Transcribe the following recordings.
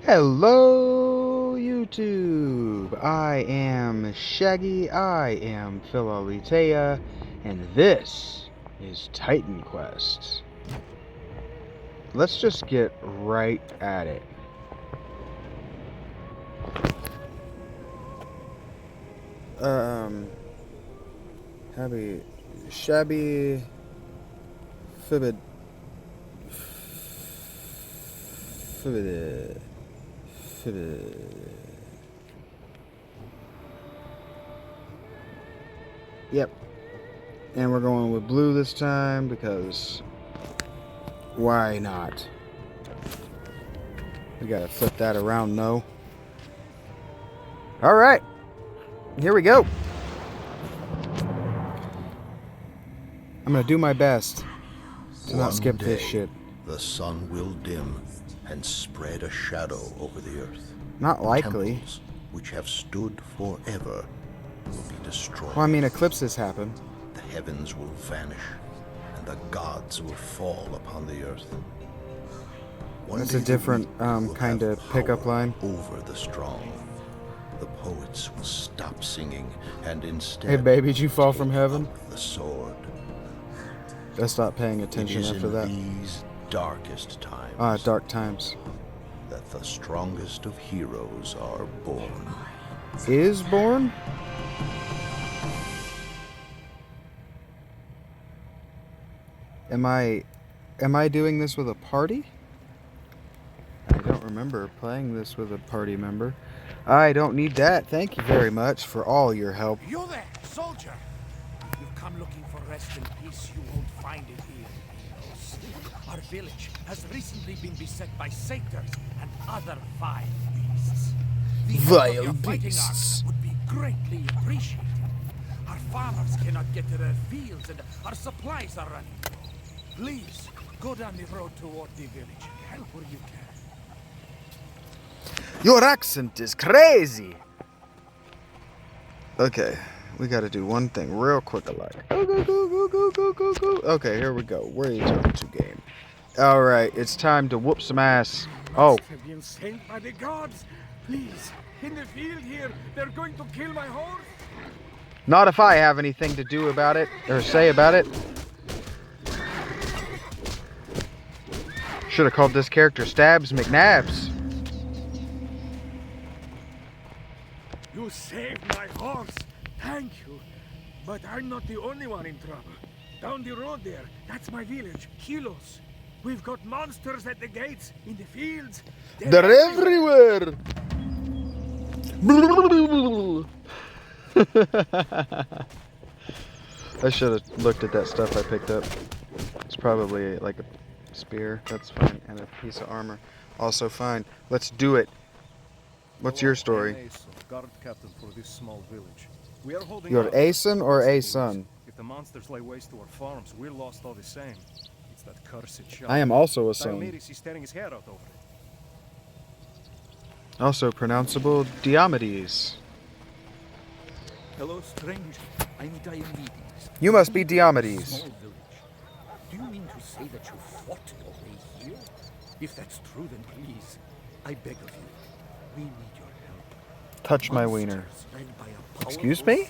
Hello, YouTube. I am Shaggy. I am Phibeduh, and this is Titan Quest. Let's just get right at it. Shabby, Phibeduh, Phibeduh, Phibeduh. Yep. And we're going with blue this time because why not? We gotta flip that around though. Alright. Here we go. I'm gonna do my best to not skip this shit. The sun will dim and spread a shadow over the earth. Not likely. Temples, which have stood forever, will be destroyed. Well, I mean, eclipses happen. The heavens will vanish, and the gods will fall upon the earth. That's a different kind of pickup line. Over the strong. The poets will stop singing and instead. Hey, baby, did you fall from heaven? The sword. I stopped paying attention after that. These darkest times. Dark times. That the strongest of heroes are born. Is born? Am I doing this with a party? I don't remember playing this with a party member. I don't need that. Thank you very much for all your help. You there, soldier! You've come looking for rest and peace. You won't find it here, heroes. Our village has recently been beset by satyrs and other vile beasts. The help of your fighting art would be greatly appreciated. Our farmers cannot get to their fields and our supplies are running low. Please, go down the road toward the village. Help where you can. Your accent is crazy. Okay, we gotta do one thing real quick alike. Go. Okay, here we go. Where are you talking to, game? Alright, it's time to whoop some ass. Oh. Have been sent by the gods. Please, in the field here, they're going to kill my horse. Not if I have anything to do about it, or say about it. Should have called this character Stabs McNabs. You saved my horse. Thank you. But I'm not the only one in trouble. Down the road there, that's my village, Kilos. We've got monsters at the gates, in the fields. They're everywhere. I should have looked at that stuff I picked up. It's probably like a spear. That's fine. And a piece of armor. Also fine. Let's do it. What's your story? Guard captain for this small village. We are holding You're Asen or Asun? If the monsters lay waste to our farms, we're lost all the same. It's that cursed Shabby. I am also a son. He's staring his hair out over it. Also pronounceable Diomedes. Hello, stranger. I'm Diomedes. You must be Diomedes. Small village. Do you mean to say that you fought your way here? If that's true, then please, I beg of you, we need your help. Touch my wiener. Excuse me?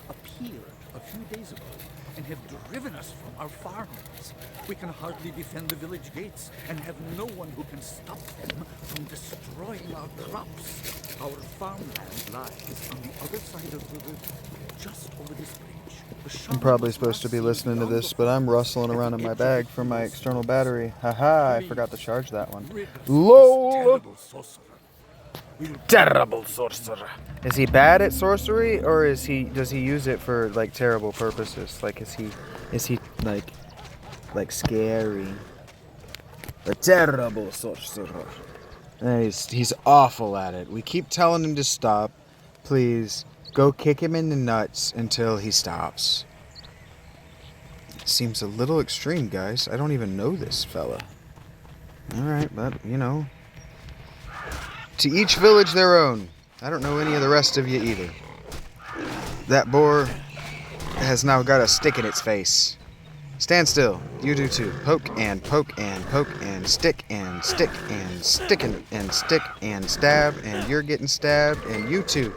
Appeared a few days ago and have driven us from our farms. We can hardly defend the village gates and have no one who can stop them from destroying our crops. Our farmland lies on the other side of the river, just over this bridge. I'm probably supposed to be listening to this, but I'm rustling around in my bag for my external battery. Haha, I forgot to charge that one. LOL! Terrible sorcerer. Is he bad at sorcery, or does he use it for like terrible purposes? Like is he like scary? A terrible sorcerer. He's awful at it. We keep telling him to stop. Please go kick him in the nuts until he stops. Seems a little extreme, guys. I don't even know this fella. All right, but you know. To each village their own. I don't know any of the rest of you either. That boar has now got a stick in its face. Stand still. You do too. Poke and poke and poke and stick and stick and stick and stick and stab, and you're getting stabbed, and you too.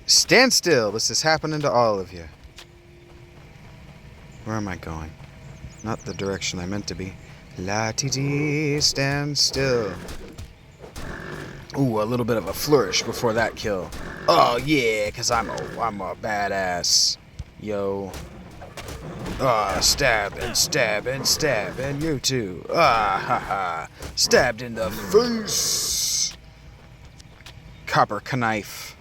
Stand still. This is happening to all of you. Where am I going? Not the direction I meant to be. La-ti-ti, stand still. Ooh, a little bit of a flourish before that kill. Oh yeah, because I'm a badass. Yo. Stab and stab and stab, and you too. Ha. Stabbed in the face. Copper knife.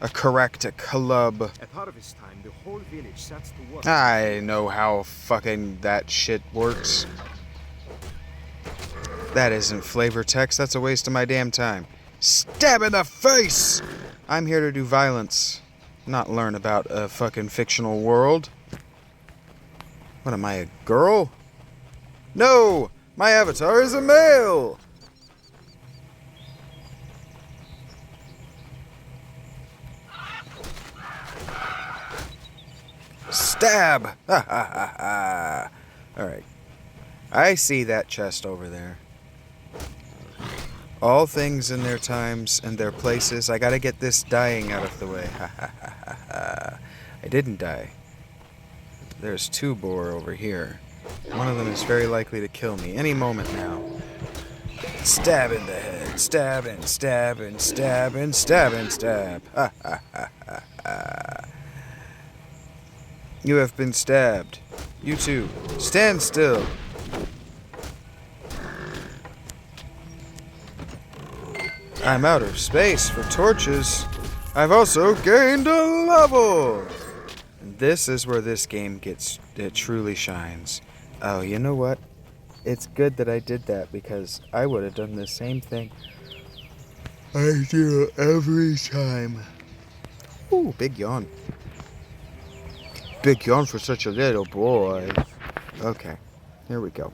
A correct club. At harvest time, the whole village sets to work. I know how fucking that shit works. That isn't flavor text, that's a waste of my damn time. Stab in the face! I'm here to do violence, not learn about a fucking fictional world. What am I, a girl? No! My avatar is a male! Stab! Ha ha ha ha! Alright. I see that chest over there. All things in their times and their places. I gotta get this dying out of the way. Ha ha ha ha ha. I didn't die. There's two boar over here. One of them is very likely to kill me any moment now. Stab in the head. Stab and stab and stab and stab and stab. Ha ha ha ha ha. You have been stabbed. You too. Stand still. I'm out of space for torches. I've also gained a level. This is where this game it truly shines. Oh, you know what? It's good that I did that because I would have done the same thing. I do every time. Ooh, big yawn. Big yawn for such a little boy. Okay, here we go.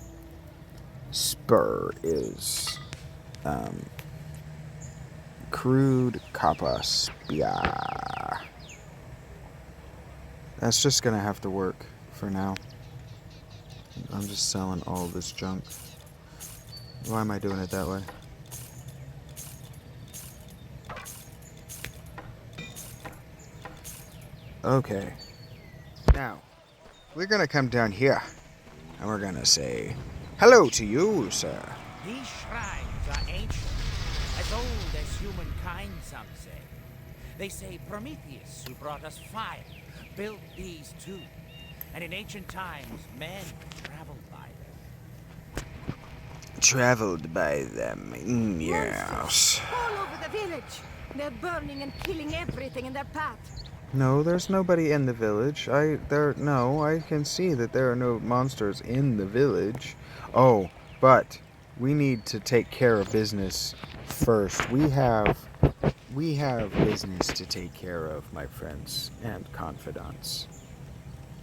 Spur is crude copper spear. That's just gonna have to work for now. I'm just selling all this junk. Why am I doing it that way? Okay. Now, we're gonna come down here, and we're gonna say hello to you, sir. These shrines are ancient, as old as humankind, some say. They say Prometheus, who brought us fire, built these too. And in ancient times, men traveled by them. Traveled by them, yes. All over the village. They're burning and killing everything in their path. No, there's nobody in the village. I can see that there are no monsters in the village. Oh, but we need to take care of business first. We have business to take care of, my friends and confidants.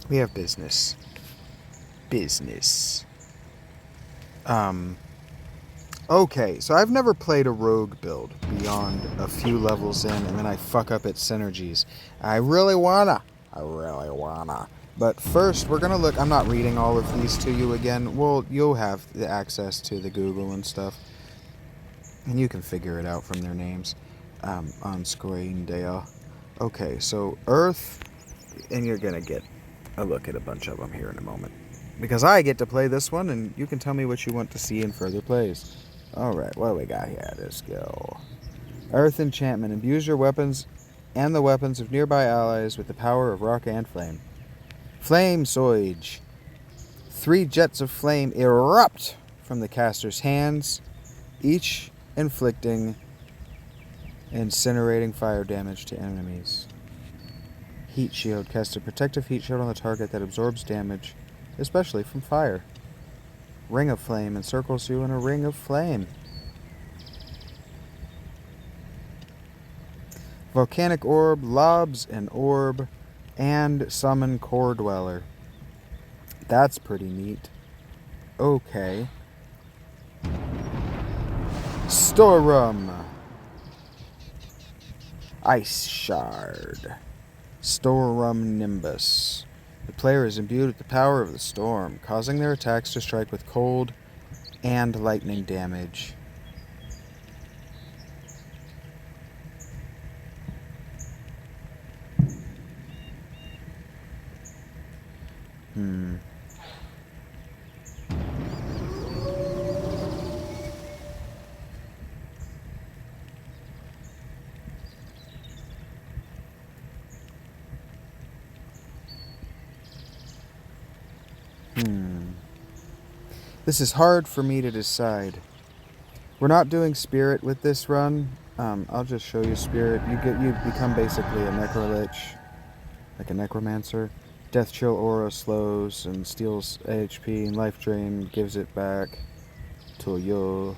We have business. Okay, so I've never played a rogue build beyond a few levels in, and then I fuck up its synergies. I really wanna. But first, we're gonna look. I'm not reading all of these to you again. Well, you'll have the access to the Google and stuff, and you can figure it out from their names on screen there. Okay, so Earth, and you're gonna get a look at a bunch of them here in a moment, because I get to play this one, and you can tell me what you want to see in further plays. Alright, what do we got here? Let's go. Earth enchantment. Imbues your weapons and the weapons of nearby allies with the power of rock and flame. Flame Soige. 3 jets of flame erupt from the caster's hands, each inflicting incinerating fire damage to enemies. Heat shield. Cast a protective heat shield on the target that absorbs damage, especially from fire. Ring of flame encircles you in a ring of flame. Volcanic orb lobs an orb and summon core dweller. That's pretty neat. Okay. Storeroom. Ice shard. Storeroom nimbus. The player is imbued with the power of the storm, causing their attacks to strike with cold and lightning damage. This is hard for me to decide. We're not doing spirit with this run. I'll just show you spirit. You become basically a necrolich, like a necromancer. Death chill aura slows and steals HP, and life drain gives it back to you.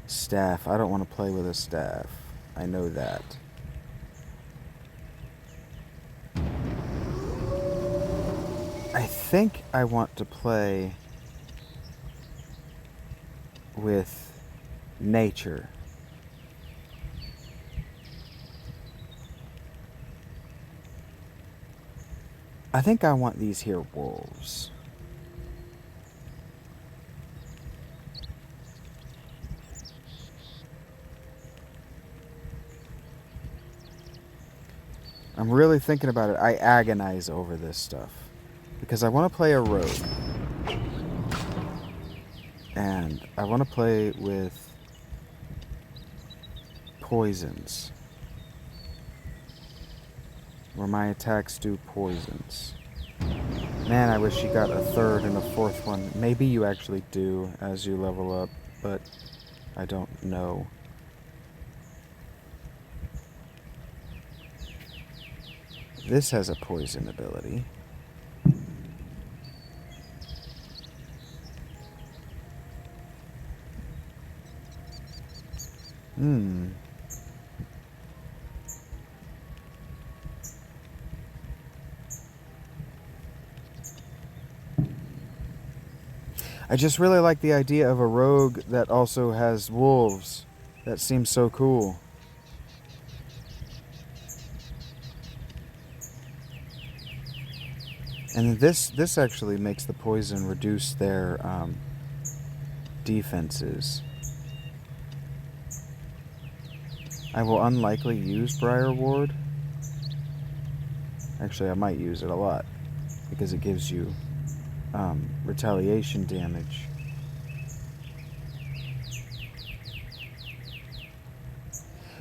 Staff. I don't want to play with a staff. I know that. I think I want to play with nature. I think I want these here wolves. I'm really thinking about it. I agonize over this stuff. Because I want to play a rogue. And I want to play with poisons. Where my attacks do poisons. Man, I wish you got a third and a fourth one. Maybe you actually do as you level up, but I don't know. This has a poison ability. I just really like the idea of a rogue that also has wolves. That seems so cool. And this actually makes the poison reduce their defenses. I will unlikely use Briar Ward. Actually, I might use it a lot because it gives you retaliation damage.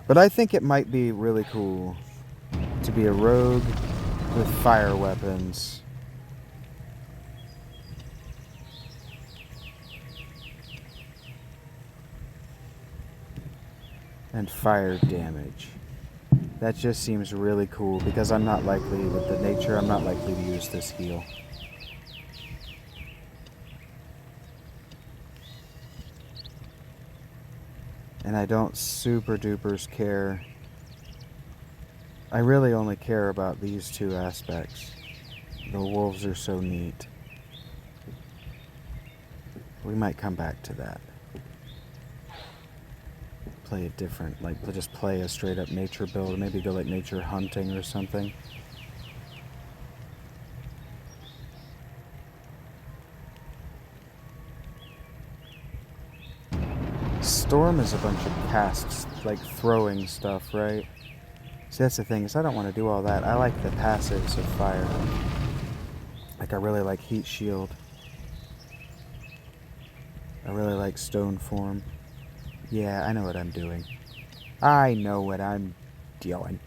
But I think it might be really cool to be a rogue with fire weapons. And fire damage. That just seems really cool because I'm not likely, with the nature, I'm not likely to use this heal. And I don't super dupers care. I really only care about these two aspects. The wolves are so neat. We might come back to that. Play a different, like, just play a straight up nature build, maybe go like nature hunting or something. Storm is a bunch of casts, like throwing stuff, right? See, that's the thing, is I don't want to do all that. I like the passives of fire. Like, I really like Heat Shield. I really like Stone Form. Yeah, I know what I'm doing. I know what I'm doing.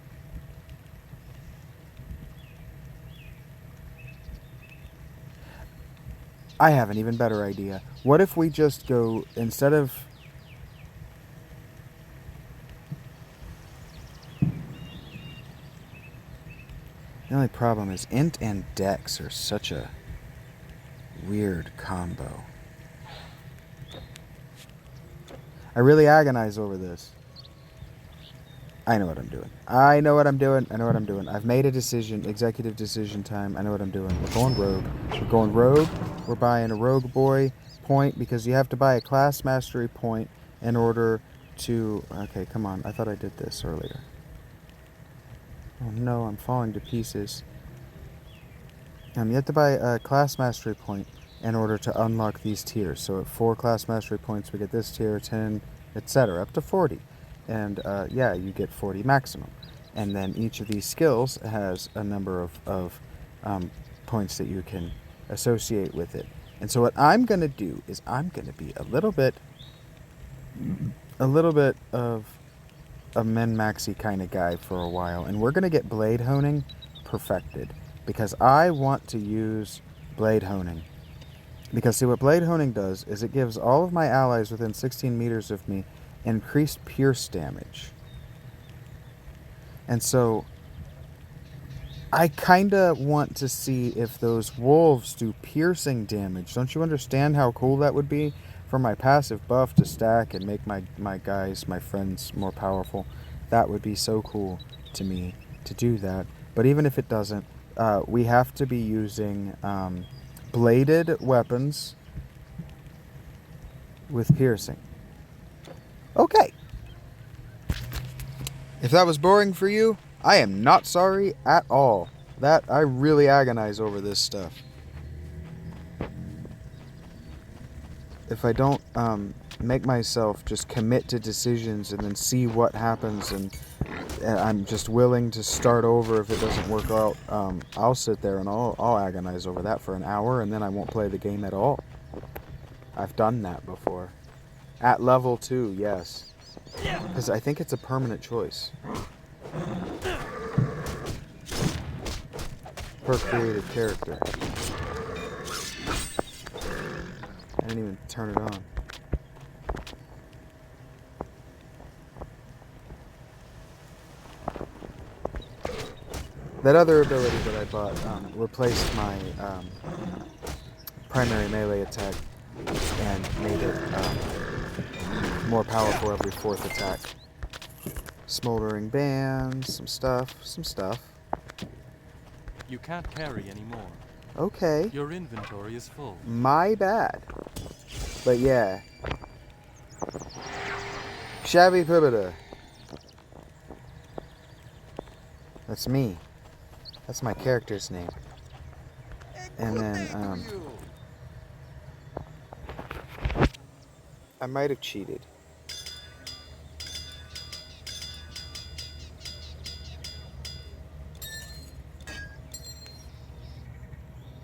I have an even better idea. What if we just go, instead of... The only problem is Int and Dex are such a weird combo. I really agonize over this. I know what I'm doing. I know what I'm doing. I know what I'm doing. I've made a decision. Executive decision time. I know what I'm doing. We're going rogue. We're going rogue. We're buying a rogue boy point because you have to buy a class mastery point in order to... Okay, come on. I thought I did this earlier. Oh no, I'm falling to pieces. You have to buy a class mastery point in order to unlock these tiers. So at 4 class mastery points, we get this tier, 10, etc., up to 40. And yeah, you get 40 maximum. And then each of these skills has a number of points that you can associate with it. And so what I'm going to do is I'm going to be a little bit of a min-maxy kind of guy for a while. And we're going to get blade honing perfected. Because I want to use blade honing. Because see, what blade honing does is it gives all of my allies within 16 meters of me increased pierce damage. And so I kind of want to see if those wolves do piercing damage. Don't you understand how cool that would be for my passive buff to stack and make my guys, my friends, more powerful? That would be so cool to me to do that. But even if it doesn't, we have to be using bladed weapons with piercing. Okay. If that was boring for you, I am not sorry at all. That I really agonize over this stuff. If I don't make myself just commit to decisions and then see what happens, and I'm just willing to start over if it doesn't work out, I'll sit there and I'll agonize over that for an hour, and then I won't play the game at all. I've done that before. At level 2, yes. Because I think it's a permanent choice. Per created character. I didn't even turn it on. That other ability that I bought replaced my primary melee attack and made it more powerful every 4th attack. Smoldering bands, some stuff. You can't carry anymore. Okay. Your inventory is full. My bad. But yeah. Shabby Phibeduh. That's me. That's my character's name. And then, I might have cheated.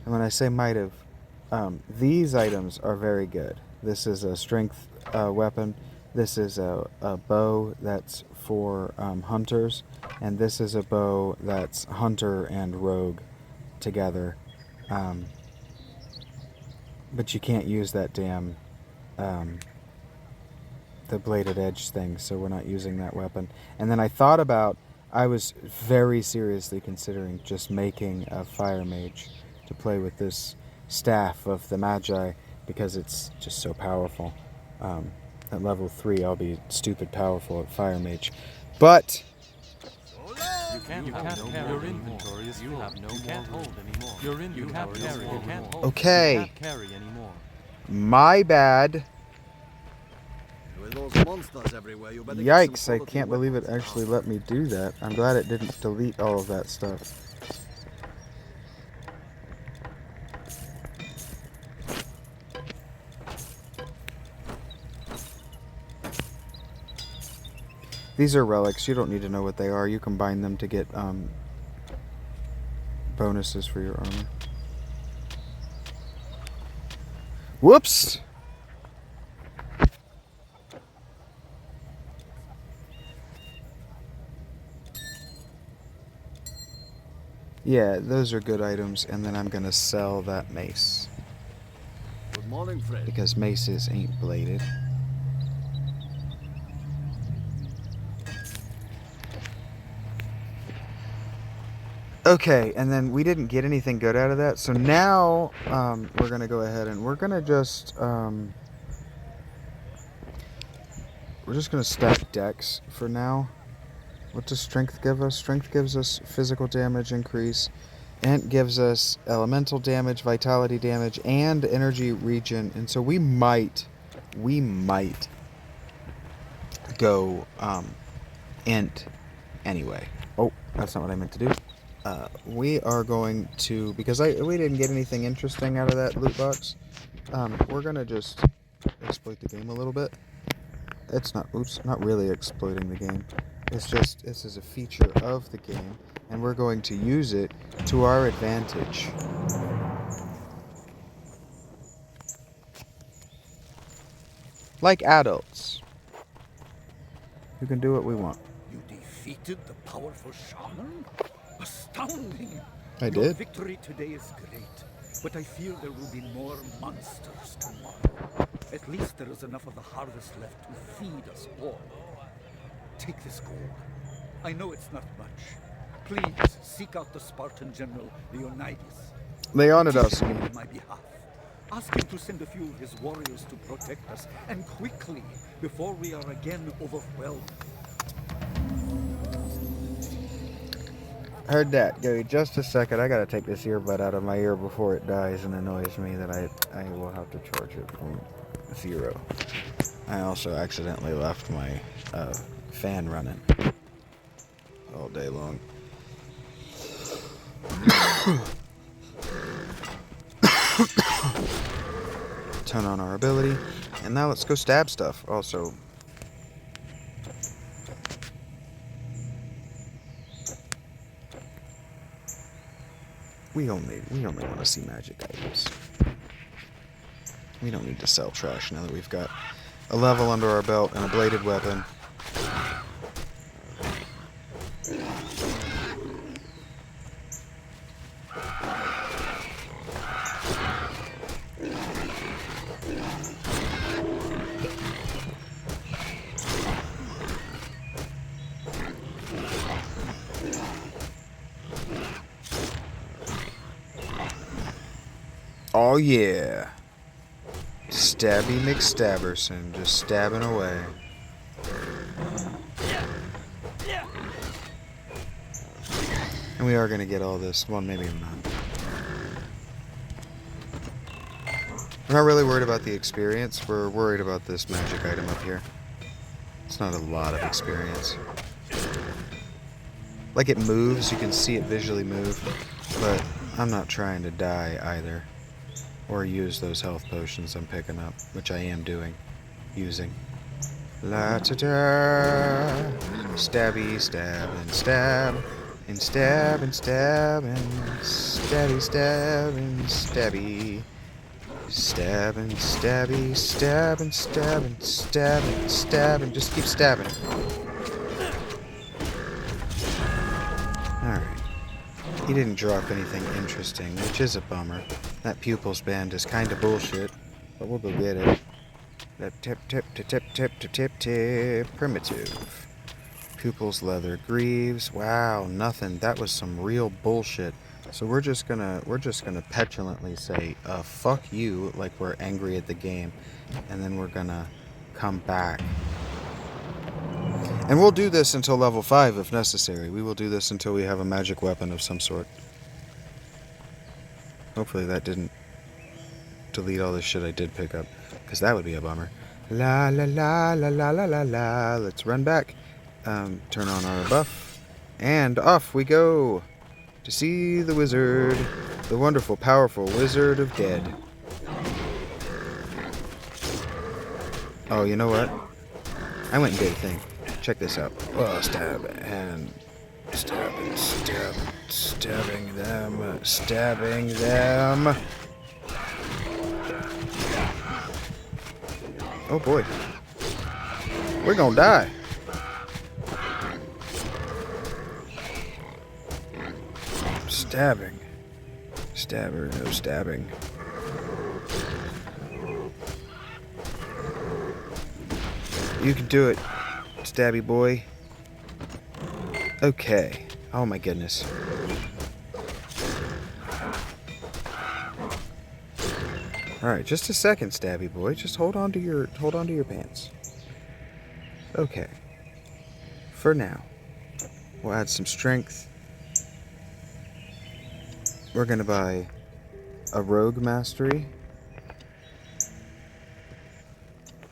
And when I say might have, these items are very good. This is a strength weapon. This is a bow that's for hunters. And this is a bow that's hunter and rogue together. But you can't use that damn the bladed edge thing, so we're not using that weapon. And then I thought about, I was very seriously considering just making a fire mage to play with this staff of the Magi, because it's just so powerful. At level 3, I'll be stupid powerful at fire mage. But You can't carry. Your inventory is full. You can't hold anymore. Your inventory is full. You can't hold. okay, You can't carry anymore. my bad. With those monsters everywhere, you better get Yikes, some I quality can't believe it weapons actually now. let me do that. I'm glad it didn't delete all of that stuff. These are relics. You don't need to know what they are. You combine them to get bonuses for your armor. Whoops! Yeah, those are good items, and then I'm gonna sell that mace. Good morning, friend. Because maces ain't bladed. Okay, and then we didn't get anything good out of that, so now we're gonna go ahead and we're gonna just we're just gonna stack dex for now. What does strength give us? Strength gives us physical damage increase. Int gives us elemental damage, vitality damage, and energy regen. And so we might go int Anyway. Oh, that's not what I meant to do. We are going to, because we didn't get anything interesting out of that loot box, we're going to just exploit the game a little bit. It's not really exploiting the game. It's just, this is a feature of the game, and we're going to use it to our advantage. Like adults, who can do what we want. You defeated the powerful shaman? Astounding! I Your did. victory today is great, but I fear there will be more monsters tomorrow. At least there is enough of the harvest left to feed us all. Take this gold. I know it's not much. Please seek out the Spartan general Leonidas. They honored us. Petition him on my behalf. Ask him to send a few of his warriors to protect us, and quickly, before we are again overwhelmed. Heard that. Give me just a second. I gotta take this earbud out of my ear before it dies and annoys me that I will have to charge it from 0. I also accidentally left my fan running all day long. Turn on our ability. And now let's go stab stuff. Also, we only want to see magic items. We don't need to sell trash now that we've got a level under our belt and a bladed weapon. Oh yeah. Stabby McStabberson, just stabbing away. And we are going to get all this. Well, maybe I'm not. We're not really worried about the experience. We're worried about this magic item up here. It's not a lot of experience. Like, it moves, you can see it visually move, but I'm not trying to die either. Or use those health potions I'm picking up, which I am using. La-ta-da! Stabby, stab, and stab. And stab, and stab, and stabby, stab, and stabby. Stab, and stabby, stab, and stab, and stab, and stab, and just keep stabbing. Alright. He didn't drop anything interesting, which is a bummer. That pupils band is kind of bullshit, but we'll go get it. That tip, primitive. Pupils, leather, greaves. Wow, nothing. That was some real bullshit. So we're just gonna petulantly say, fuck you, like we're angry at the game, and then we're gonna come back. And we'll do this until level 5 if necessary. We will do this until we have a magic weapon of some sort. Hopefully that didn't delete all the shit I did pick up, because that would be a bummer. La la la la la la la la. Let's run back. Turn on our buff. And off we go to see the wizard. The wonderful, powerful wizard of dead. Oh, you know what? I went and did a thing. Check this out. Oh, stab and stab and stab. Stabbing them. Stabbing them. Oh boy. We're gonna die. Stabbing. Stabber, no stabbing. You can do it, stabby boy. Okay. Oh my goodness. Alright, just a second, stabby boy. Just hold on to your pants. Okay. For now. We'll add some strength. We're gonna buy a rogue mastery.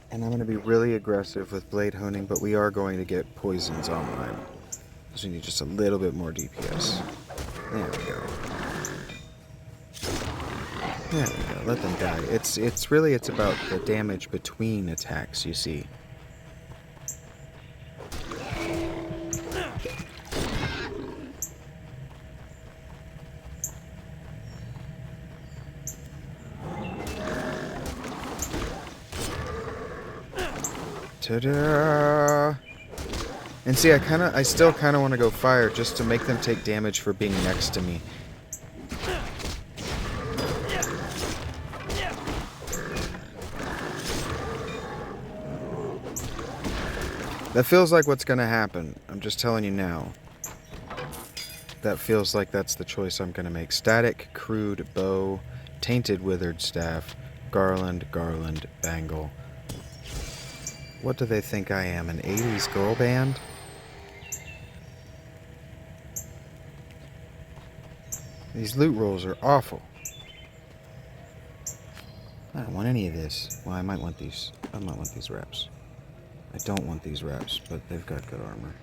And I'm going to be really aggressive with blade honing, but we are going to get poisons online. So we need just a little bit more DPS. There we go. There we go. Let them die. It's about the damage between attacks, you see. Ta-da! And see, I still kind of want to go fire just to make them take damage for being next to me. That feels like what's going to happen. I'm just telling you now. That feels like that's the choice I'm going to make. Static, crude, bow, tainted withered staff, garland, bangle. What do they think I am, an 80s girl band? These loot rolls are awful. I don't want any of this. Well, I might want these. I might want these wraps. I don't want these wraps, but they've got good armor.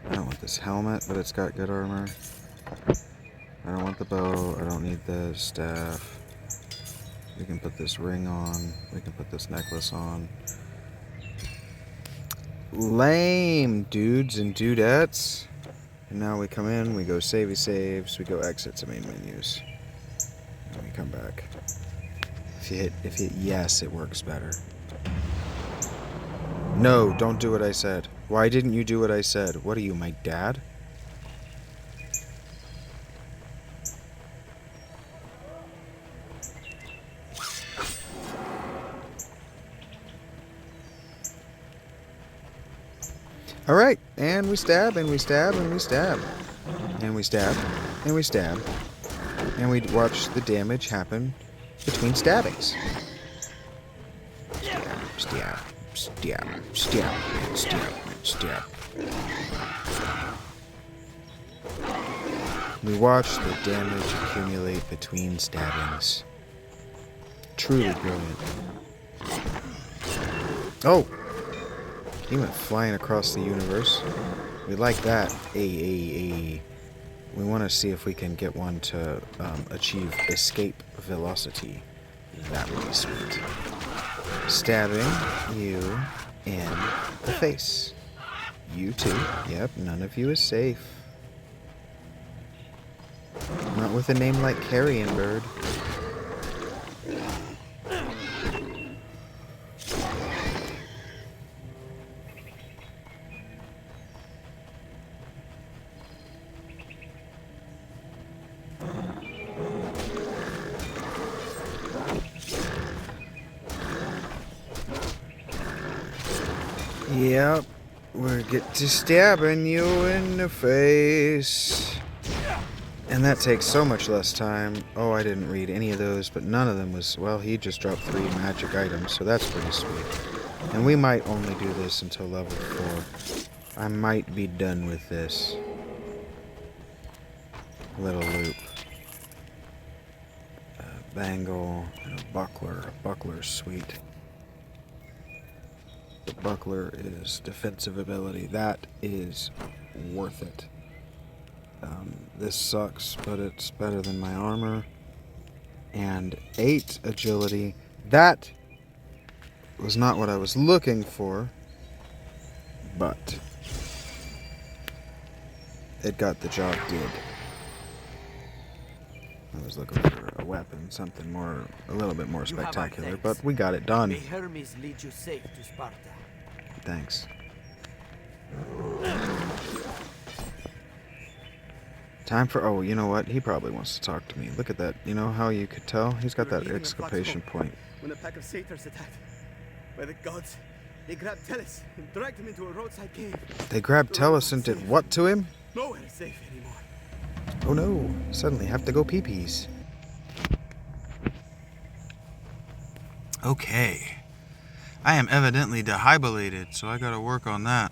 I don't want this helmet, but it's got good armor. I don't want the bow. I don't need the staff. We can put this ring on. We can put this necklace on. Lame, dudes and dudettes. And now we come in, we go savey saves, we go exit to main menus. And we come back. If you hit yes, it works better. No, don't do what I said. Why didn't you do what I said? What are you, my dad? Alright, and we stab, and we stab, and we stab. And we stab, and we stab. And we watch the damage happen between stabbings. Stab, stab, stab, and stab, and stab. We watch the damage accumulate between stabbings. Truly brilliant. Oh! He went flying across the universe. We like that. We want to see if we can get one to achieve escape velocity. That would be sweet. Stabbing you in the face. You too. Yep, none of you is safe. Not with a name like Carrion Bird. Yep, we'll get to stabbing you in the face. And that takes so much less time. Oh, I didn't read any of those, but none of them was... Well, he just dropped 3 magic items, so that's pretty sweet. And we might only do this until level 4. I might be done with this. Little loop. Bangle, and a buckler. A buckler's sweet. The buckler is defensive ability. That is worth it. This sucks, but it's better than my armor. And 8 agility. That was not what I was looking for, but it got the job did. I was looking for a weapon, something more, a little bit more spectacular, but we got it done. May Hermes lead you safe to Sparta. Thanks. Time for... Oh, you know what? He probably wants to talk to me. Look at that. You know how you could tell? He's got that exclamation point. When a pack of satyrs attacked, by the gods, they grabbed Tellus and dragged him into a roadside cave. They grabbed Tellus and did what to him? Nowhere is safe anymore. Oh no. Suddenly have to go pee-pees. Okay. I am evidently dehydrated, so I gotta work on that.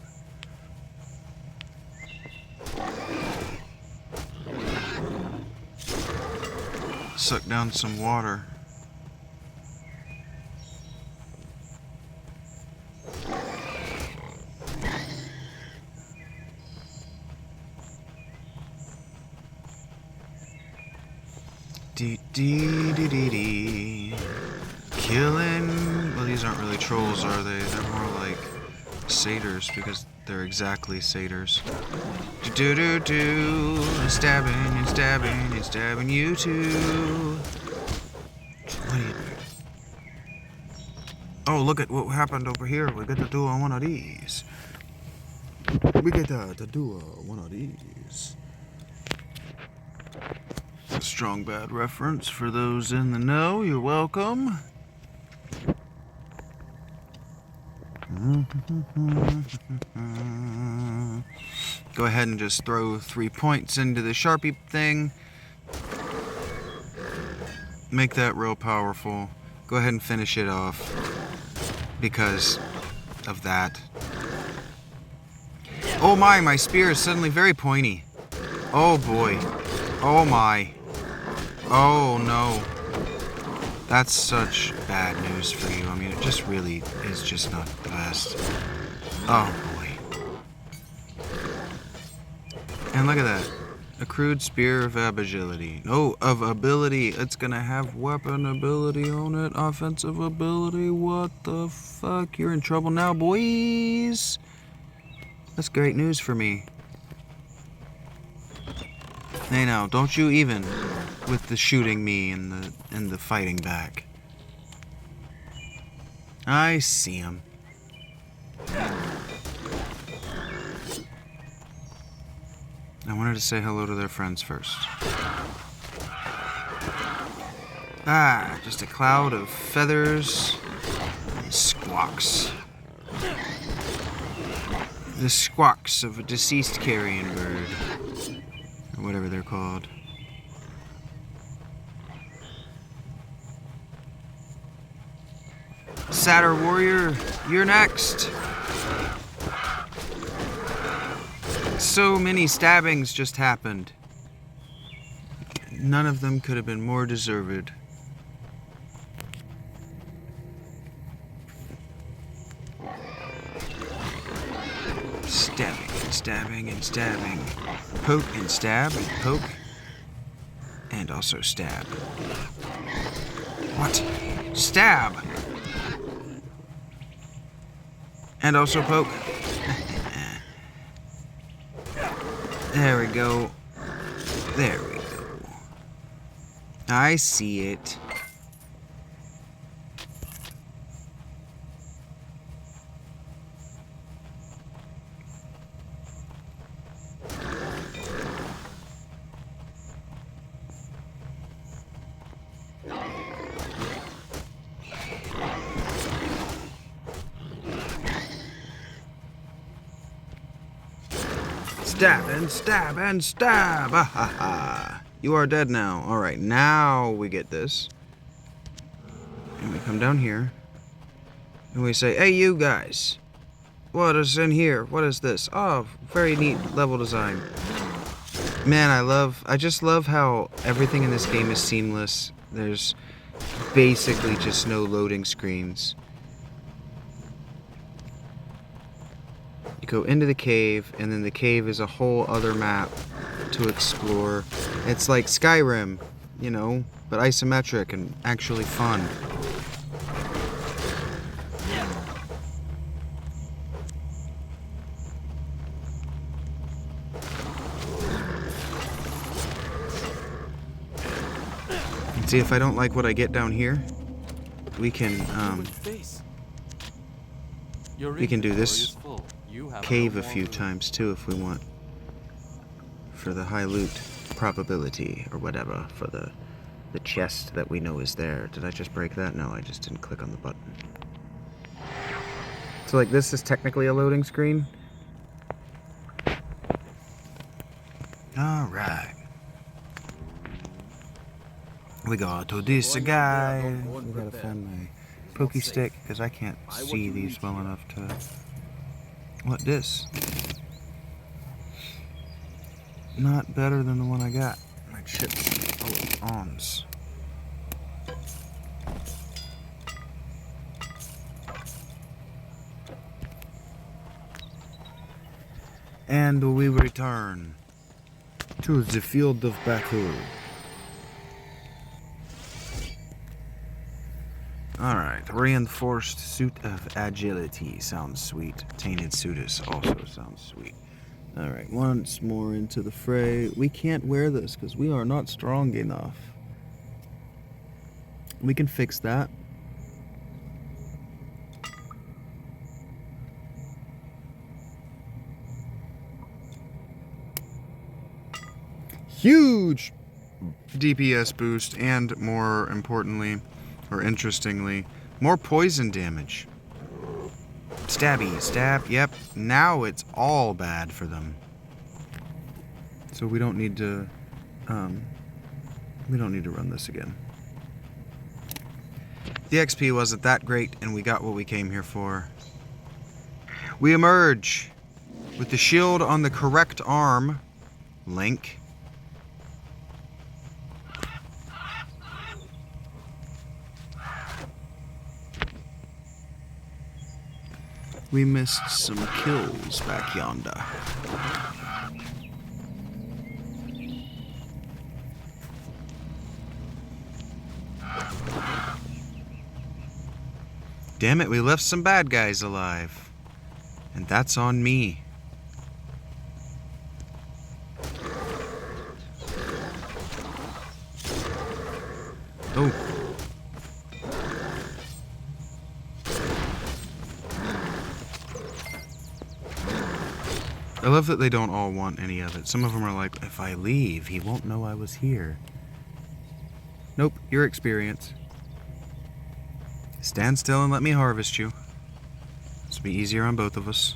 Suck down some water. Killing. Well, these aren't really trolls, are they? They're more like satyrs because they're exactly satyrs. Do. Stabbing and stabbing and stabbing you too. What are you doing? Oh, look at what happened over here. We get to do one of these. We get to do one of these. A strong bad reference for those in the know. You're welcome. Go ahead and just throw 3 points into the Sharpie thing. Make that real powerful. Go ahead and finish it off because of that. Oh my spear is suddenly very pointy. Oh boy. Oh my. Oh no. That's such bad news for you. I mean, it just really is just not the best. Oh boy. And look at that. Accrued spear of agility. No, of ability. It's gonna have weapon ability on it. Offensive ability. What the fuck? You're in trouble now, boys. That's great news for me. Hey now, don't you even with the shooting me and the fighting back. I see him. I wanted to say hello to their friends first. Ah, just a cloud of feathers and squawks. The squawks of a deceased carrion bird. Or whatever they're called. Satyr warrior, you're next. So many stabbings just happened. None of them could have been more deserved. Stabbing and stabbing and stabbing. Poke and stab and poke. And also stab. What? Stab! And also poke. There we go. There we go. I see it. Stab and stab and stab! Ah, ha, ha. You are dead now. Alright, now we get this. And we come down here. And we say, hey, you guys. What is in here? What is this? Oh, very neat level design. Man, I just love how everything in this game is seamless. There's basically just no loading screens. You go into the cave, and then the cave is a whole other map to explore. It's like Skyrim, you know, but isometric and actually fun. And see, if I don't like what I get down here, we can do this cave a few times too if we want, for the high loot probability or whatever, for the chest that we know is there. Did I just break that? No, I just didn't click on the button. So like this is technically a loading screen. Alright. We got to this guy. We gotta find my pokey stick because I can't see these well enough to... What this? Not better than the one I got. My chip's full of arms. And we return to the field of battle. Alright, reinforced suit of agility sounds sweet. Tainted Sudis also sounds sweet. Alright, once more into the fray. We can't wear this because we are not strong enough. We can fix that. Huge DPS boost, and more importantly, or interestingly, more poison damage. Stabby, stab, yep. Now it's all bad for them. So we don't need to, run this again. The XP wasn't that great, and we got what we came here for. We emerge with the shield on the correct arm. Link. We missed some kills back yonder. Damn it, we left some bad guys alive. And that's on me. Oh. I love that they don't all want any of it. Some of them are like, if I leave, he won't know I was here. Nope, your experience. Stand still and let me harvest you. This will be easier on both of us.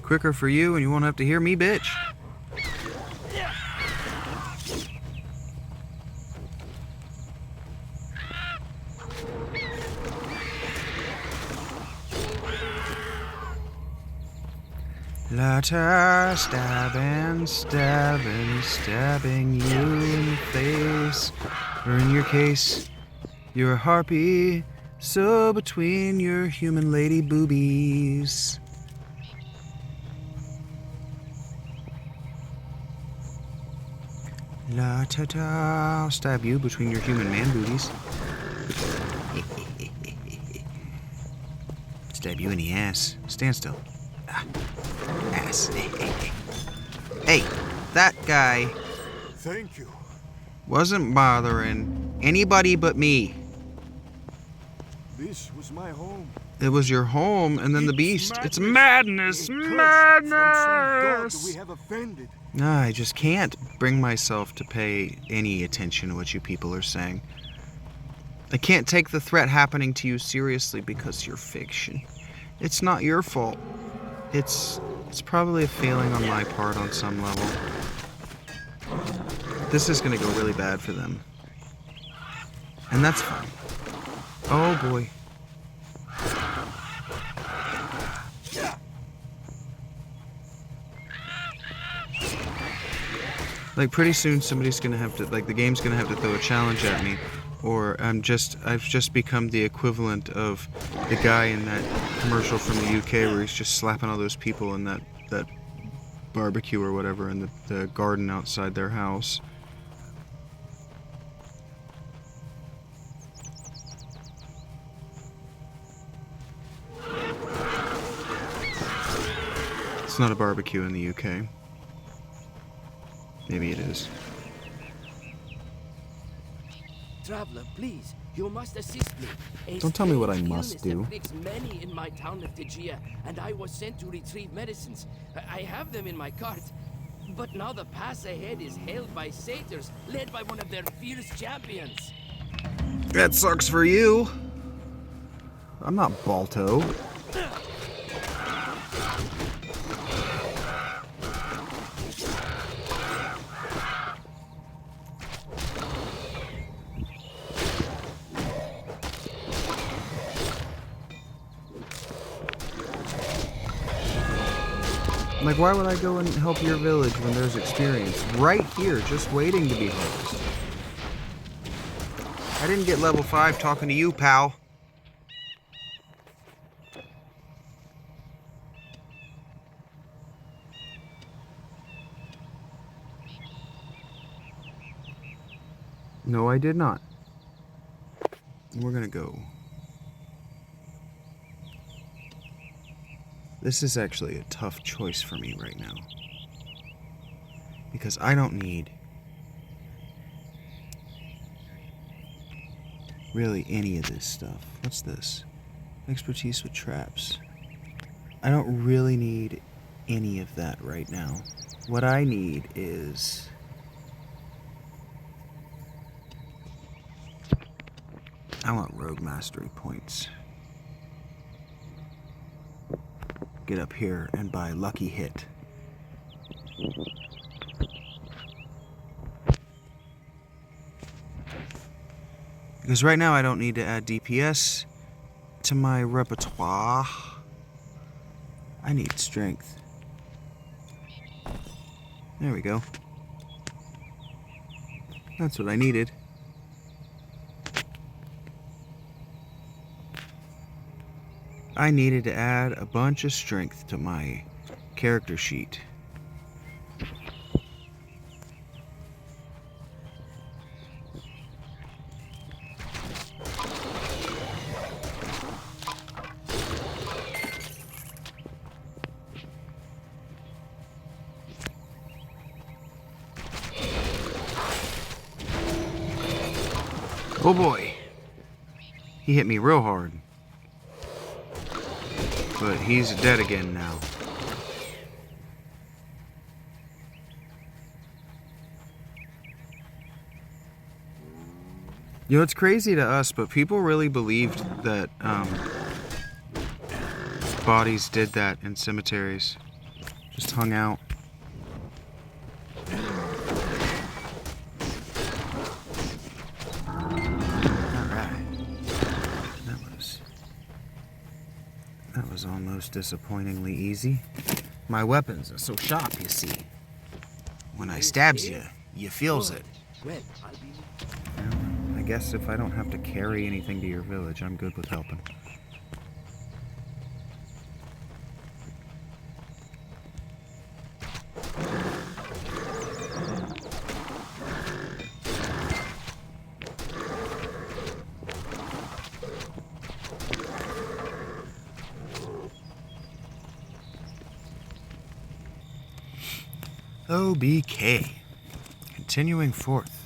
Quicker for you, and you won't have to hear me bitch. Latter stabbing, stabbing, stabbing you in the face. Or in your case, you're a harpy, so between your human lady boobies. La ta ta, I'll stab you between your human man boobies. Stab you in the ass. Stand still. Ass. Hey, that guy. Thank you. Wasn't bothering anybody but me. This was my home. It was your home, and then the beast. Madness. It's madness! From some god that Madness! we have offended. No, I just can't bring myself to pay any attention to what you people are saying. I can't take the threat happening to you seriously because you're fiction. It's not your fault. It's probably a failing on my part on some level. This is gonna go really bad for them. And that's fine. Oh boy. Like, pretty soon somebody's gonna have to, like, the game's gonna have to throw a challenge at me, or I've just become the equivalent of the guy in that commercial from the UK where he's just slapping all those people in that barbecue or whatever in the garden outside their house. It's not a barbecue in the UK. Maybe it is. Traveler, please, you must assist me. Don't tell me what I must do. Afflicts many in my town of Tegea, and I was sent to retrieve medicines. I have them in my cart. But now the pass ahead is held by satyrs, led by one of their fierce champions. That sucks for you. I'm not Balto. Like, why would I go and help your village when there's experience right here, just waiting to be harvested? I didn't get level 5 talking to you, pal. No, I did not. We're gonna go. This is actually a tough choice for me right now. Because I don't need really any of this stuff. What's this? Expertise with traps. I don't really need any of that right now. What I need is... I want rogue mastery points. Get up here and buy lucky hit. Because right now I don't need to add DPS to my repertoire. I need strength. There we go. That's what I needed. I needed to add a bunch of strength to my character sheet. Oh boy. He hit me real hard. But he's dead again now. You know, it's crazy to us, but people really believed that bodies did that in cemeteries. Just hung out. That was almost disappointingly easy. My weapons are so sharp, you see. When I stabs you, you feels it. Well, I'll be... I guess if I don't have to carry anything to your village, I'm good with helping. OBK. Continuing forth.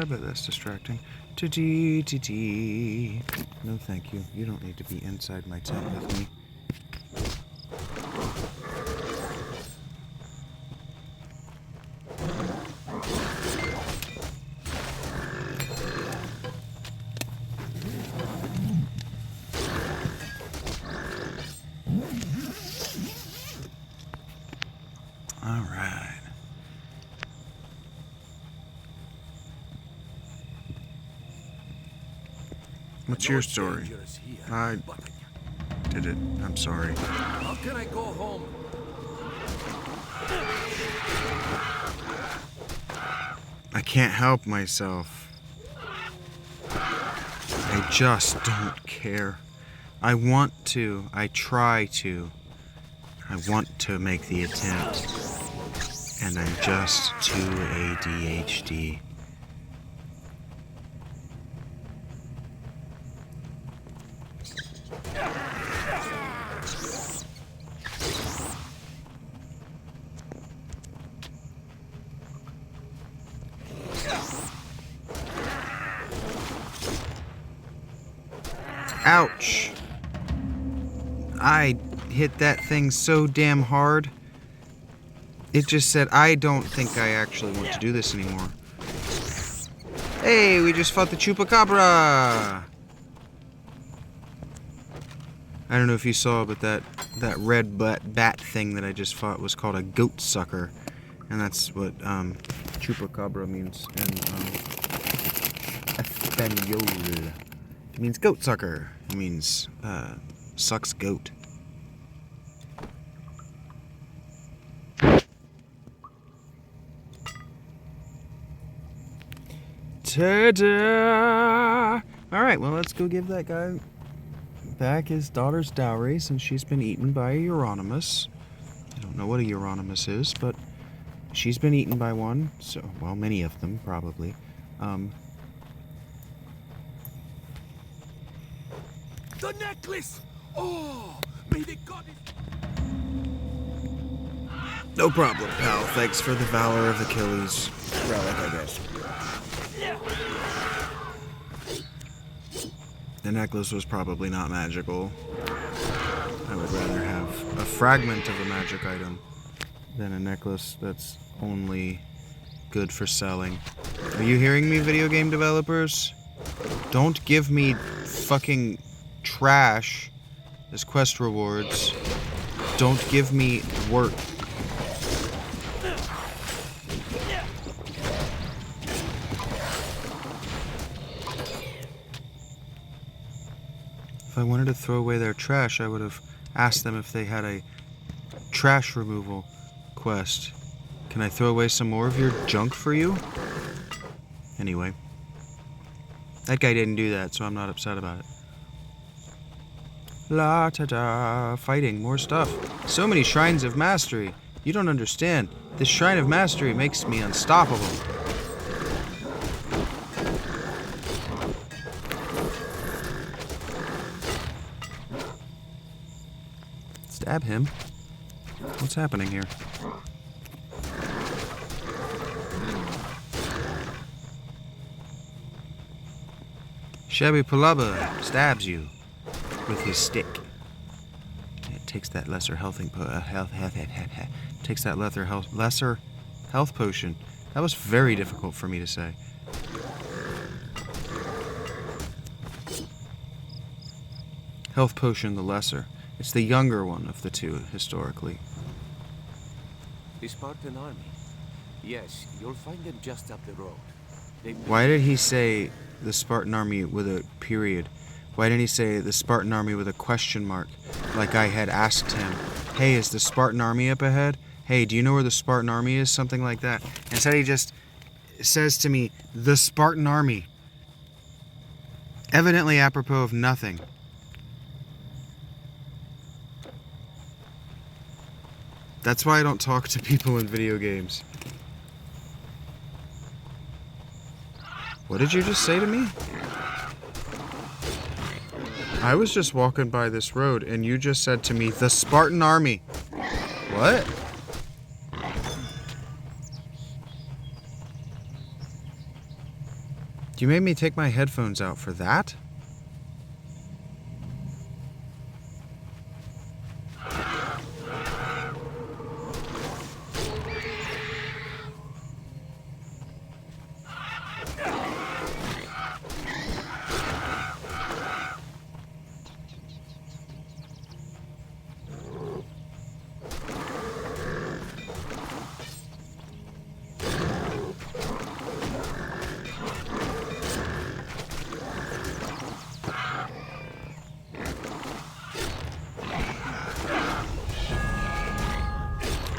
But that's distracting. No, thank you. You don't need to be inside my tent with me. All right. What's your story? I did it. I'm sorry. How can I go home? I can't help myself. I just don't care. I want to. I try to. I want to make the attempt. And I'm just too ADHD. Ouch! I hit that thing so damn hard. It just said, I don't think I actually want to do this anymore. Hey, we just fought the Chupacabra! I don't know if you saw, but that red bat thing that I just fought was called a goat sucker. And that's what Chupacabra means in Espanol. It means goat sucker. It means, sucks goat. Ta-da! Alright, well, let's go give that guy back his daughter's dowry since she's been eaten by a Euronymous. I don't know what a Euronymous is, but she's been eaten by one. So, well, many of them, probably. The necklace! Oh, may the goddess... No problem, pal. Thanks for the valor of Achilles' relic, I guess. The necklace was probably not magical. I would rather have a fragment of a magic item than a necklace that's only good for selling. Are you hearing me, video game developers? Don't give me fucking trash as quest rewards. Don't give me work. If I wanted to throw away their trash, I would have asked them if they had a trash removal quest. Can I throw away some more of your junk for you? Anyway. That guy didn't do that, so I'm not upset about it. La-ta-da, fighting, more stuff. So many shrines of mastery. You don't understand. This shrine of mastery makes me unstoppable. Stab him. What's happening here? Shabby stabs you with his stick. It takes that lesser lesser health potion. That was very difficult for me to say. Health potion, the lesser. It's the younger one of the two, historically. The Spartan army. Yes, you'll find them just up the road. Why did he say the Spartan army with a period? Why didn't he say the Spartan army with a question mark? Like I had asked him, hey, is the Spartan army up ahead? Hey, do you know where the Spartan army is? Something like that. Instead he just says to me, the Spartan army. Evidently apropos of nothing. That's why I don't talk to people in video games. What did you just say to me? I was just walking by this road and you just said to me, the Spartan army. What? You made me take my headphones out for that?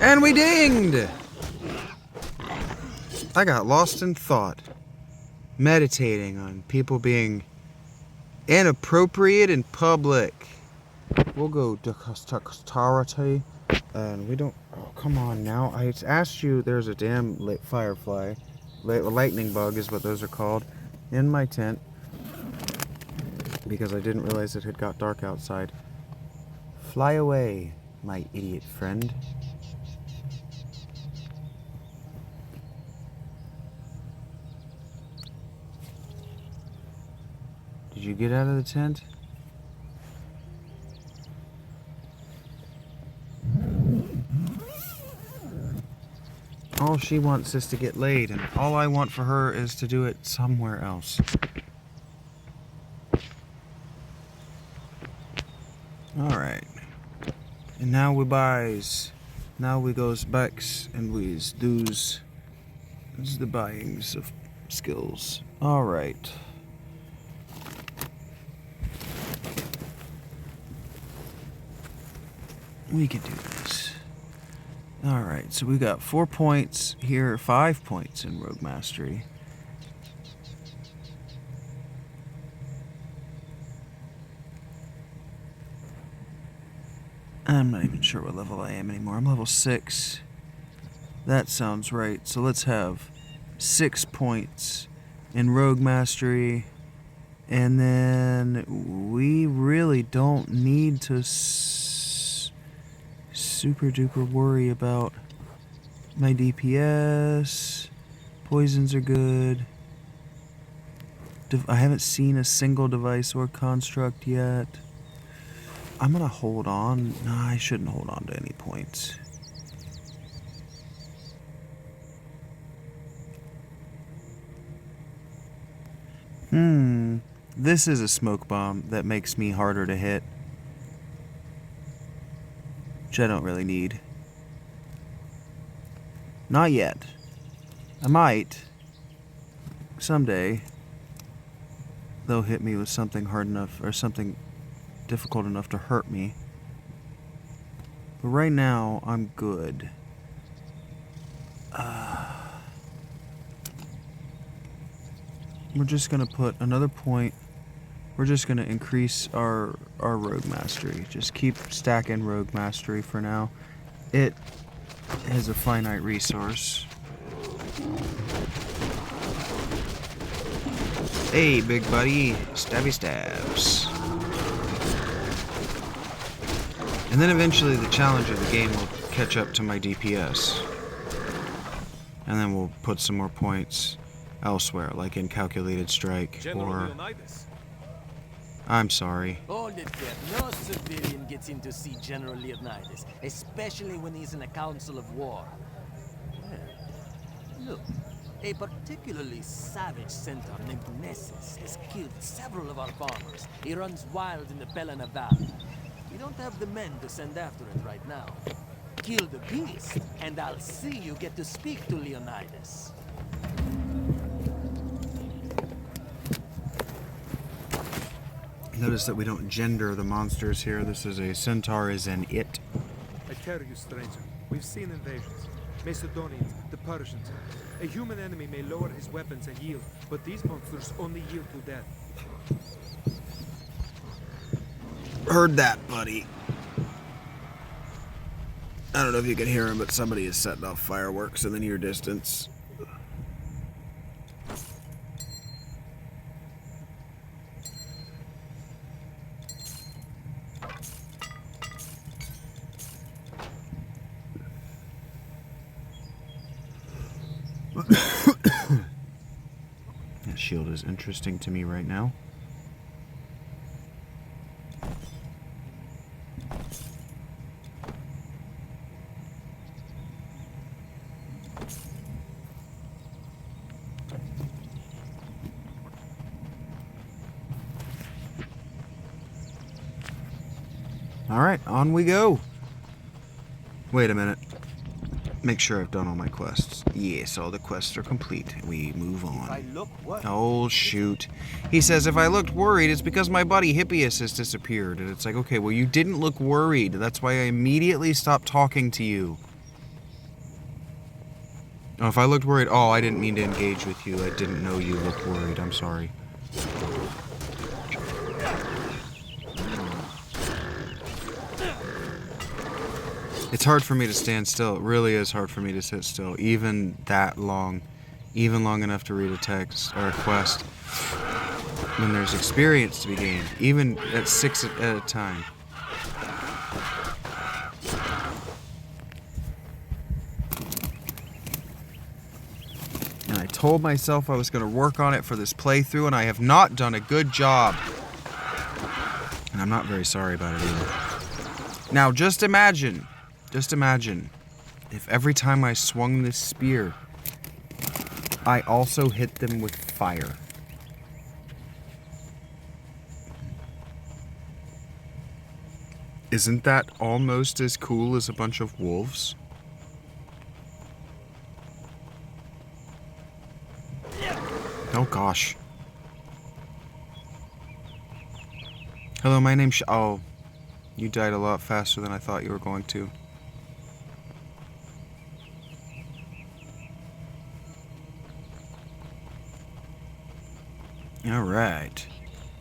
And we dinged! I got lost in thought. Meditating on people being inappropriate in public. We'll go dexterity. And we don't... Oh, come on now. I asked you, there's a damn firefly. Lightning bug is what those are called. In my tent. Because I didn't realize it had got dark outside. Fly away, my idiot friend. Did you get out of the tent? All she wants is to get laid, and all I want for her is to do it somewhere else. Alright. And now we buys. Now we goes backs and we's do's. This is the buyings of skills. Alright. We can do this. Alright, so we got 4 points here, 5 points in Rogue Mastery. I'm not even sure what level I am anymore. I'm level 6. That sounds right. So let's have 6 points in Rogue Mastery. And then we really don't need to super duper worry about my DPS. Poisons are good. I haven't seen a single device or construct yet. I'm gonna hold on. No, I shouldn't hold on to any points. This is a smoke bomb that makes me harder to hit, which I don't really need. Not yet. I might. Someday. They'll hit me with something hard enough, or something difficult enough to hurt me. But right now, I'm good. We're just gonna put another point. We're just gonna increase our Rogue Mastery. Just keep stacking Rogue Mastery for now. It has a finite resource. Hey, big buddy. Stabby stabs. And then eventually the challenge of the game will catch up to my DPS. And then we'll put some more points elsewhere, like in Calculated Strike, or... I'm sorry. Hold it there. No civilian gets in to see General Leonidas, especially when he's in a council of war. Well, look, a particularly savage centaur named Nessus has killed several of our farmers. He runs wild in the Pelana Valley. We don't have the men to send after it right now. Kill the beast, and I'll see you get to speak to Leonidas. Notice that we don't gender the monsters here. This is a centaur is an it. I tell you, stranger, we've seen invasions. Macedonians, the Persians. A human enemy may lower his weapons and yield, but these monsters only yield to death. Heard that, buddy. I don't know if you can hear him, but somebody is setting off fireworks in the near distance. That shield is interesting to me right now. Alright, on we go. Wait a minute. Make sure I've done all my quests. Yes, all the quests are complete. We move on. Oh, shoot. He says, if I looked worried, it's because my buddy Hippias has disappeared. And it's like, okay, well, you didn't look worried. That's why I immediately stopped talking to you. Oh, if I looked worried, oh, I didn't mean to engage with you. I didn't know you looked worried. I'm sorry. It's hard for me to stand still. It really is hard for me to sit still, even that long. Even long enough to read a text or a quest. When there's experience to be gained, even at 6 at a time. And I told myself I was going to work on it for this playthrough, and I have not done a good job. And I'm not very sorry about it either. Now, just imagine if every time I swung this spear, I also hit them with fire. Isn't that almost as cool as a bunch of wolves? Oh gosh. Hello, my name's You died a lot faster than I thought you were going to. Alright.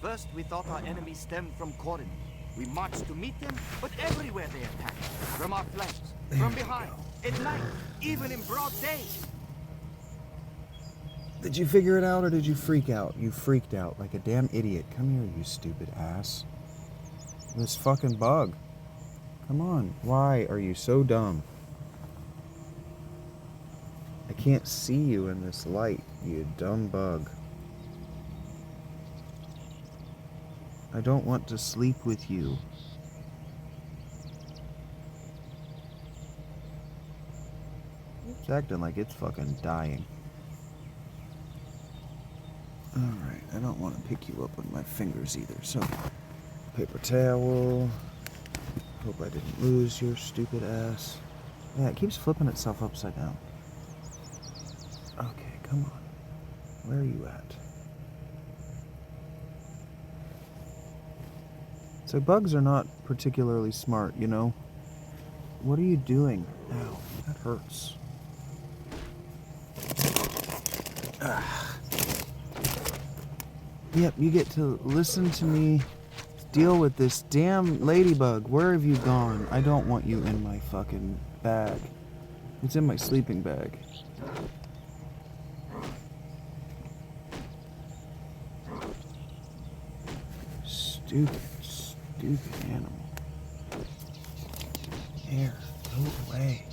First, we thought our enemy stemmed from Corin. We marched to meet them, but everywhere they attacked. From our flanks, from behind, at night, even in broad day. Did you figure it out or did you freak out? You freaked out like a damn idiot. Come here, you stupid ass. This fucking bug. Come on. Why are you so dumb? I can't see you in this light, you dumb bug. I don't want to sleep with you. It's acting like it's fucking dying. Alright, I don't want to pick you up with my fingers either, so... Paper towel. Hope I didn't lose your stupid ass. Yeah, it keeps flipping itself upside down. Okay, come on. Where are you at? So bugs are not particularly smart, you know? What are you doing? Ow, that hurts. Ugh. Yep, you get to listen to me deal with this damn ladybug. Where have you gone? I don't want you in my fucking bag. It's in my sleeping bag. Stupid animal. There, go away.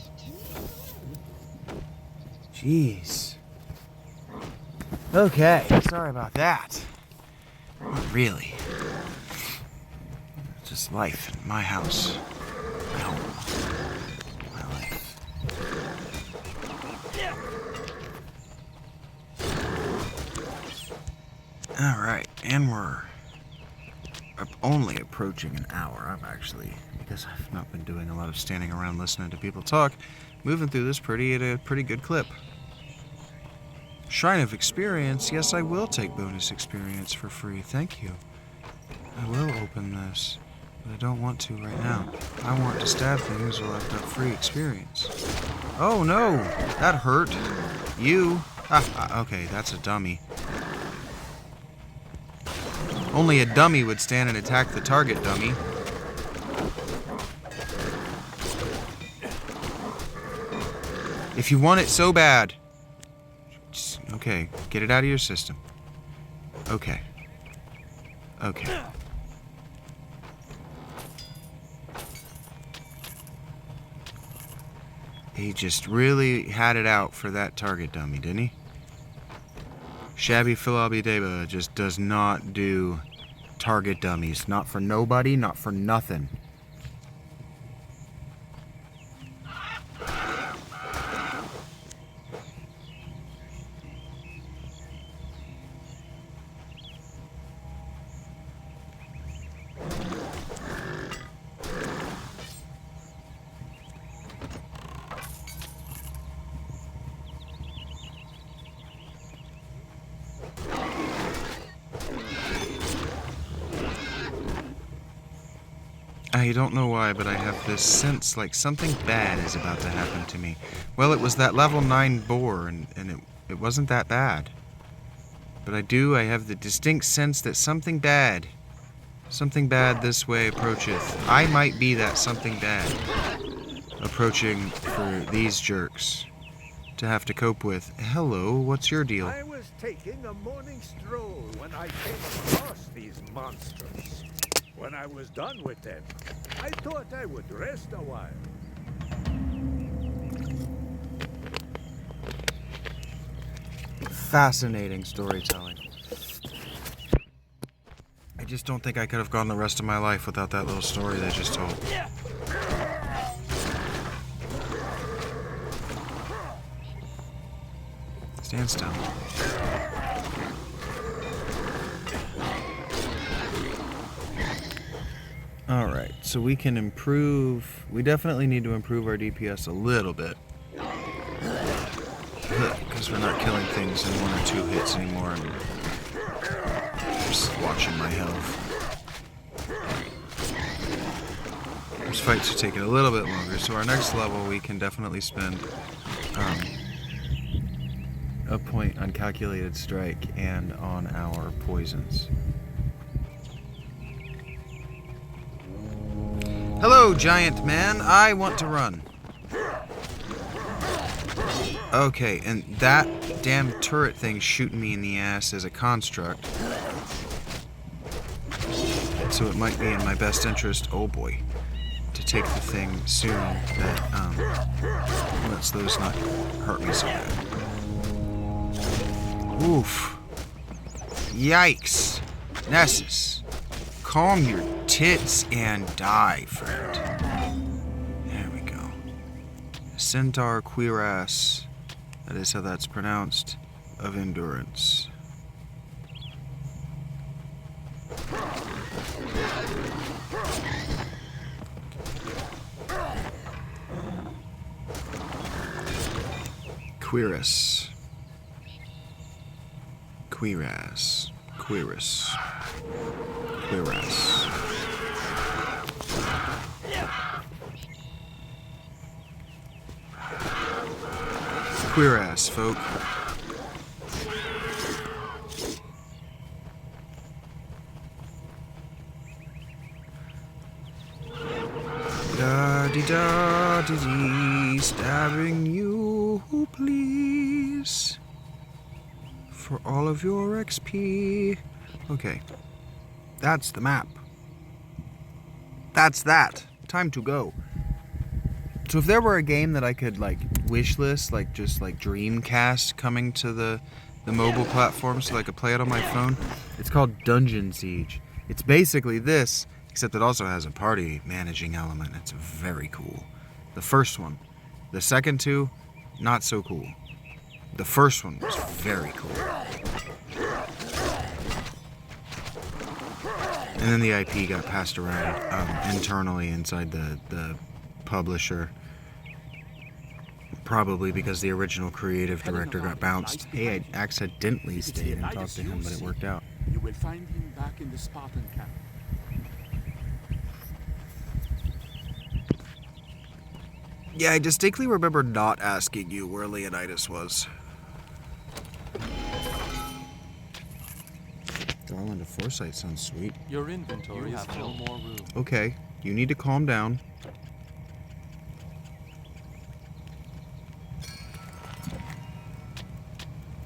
Jeez. Okay, sorry about that. Not really. It's just life in my house. My home. My life. Alright, and we're only approaching an hour. I'm actually, because I've not been doing a lot of standing around listening to people talk, moving through this at a pretty good clip. Shrine of Experience. Yes, I will take bonus experience for free. Thank you. I will open this, but I don't want to right now. I want to stab things while I've got free experience. Oh no! That hurt. You. Okay, that's a dummy. Only a dummy would stand and attack the target dummy. If you want it so bad. Just, okay, get it out of your system. Okay. Okay. He just really had it out for that target dummy, didn't he? Shabby Phibeduh just does not do target dummies. Not for nobody, not for nothing. I don't know why, but I have this sense like something bad is about to happen to me. Well, it was that level 9 boar, and it wasn't that bad. But I have the distinct sense that something bad this way approacheth. I might be that something bad approaching for these jerks to have to cope with. Hello, what's your deal? I was taking a morning stroll when I came across these monsters. When I was done with them, I thought I would rest a while. Fascinating storytelling. I just don't think I could have gone the rest of my life without that little story they just told. Stand still. Alright, so we can improve... We definitely need to improve our DPS a little bit. Because we're not killing things in 1 or 2 hits anymore. And just watching my health. Those fights are taking a little bit longer, so our next level we can definitely spend a point on calculated strike and on our poisons. Hello, giant man. I want to run. Okay, and that damn turret thing shooting me in the ass is a construct. So it might be in my best interest, oh boy, to take the thing soon that lets those not hurt me so bad. Oof. Yikes. Nessus, calm your tits and die, friend. There we go. Centaur cuirass. That is how that's pronounced. Of endurance. Cuirass. Cuirass. Cuirass. Cuirass. Cuirass, folk. Da-dee-da-dee-dee, stabbing you, please, for all of your XP. Okay, that's the map. That's that. Time to go. So if there were a game that I could, like, wishlist, like, just, like, Dreamcast coming to the mobile platform so that I could play it on my phone, it's called Dungeon Siege. It's basically this, except it also has a party managing element. It's very cool. The first one. The second two, not so cool. The first one was very cool. And then the IP got passed around internally inside the publisher. Probably because the original creative director got bounced. Hey, I accidentally stayed and talked to him, but it worked out. You will find him back in the Spartan camp. Yeah, I distinctly remember not asking you where Leonidas was. Darling of Foresight sounds sweet. Your inventory has no more room. Okay, you need to calm down.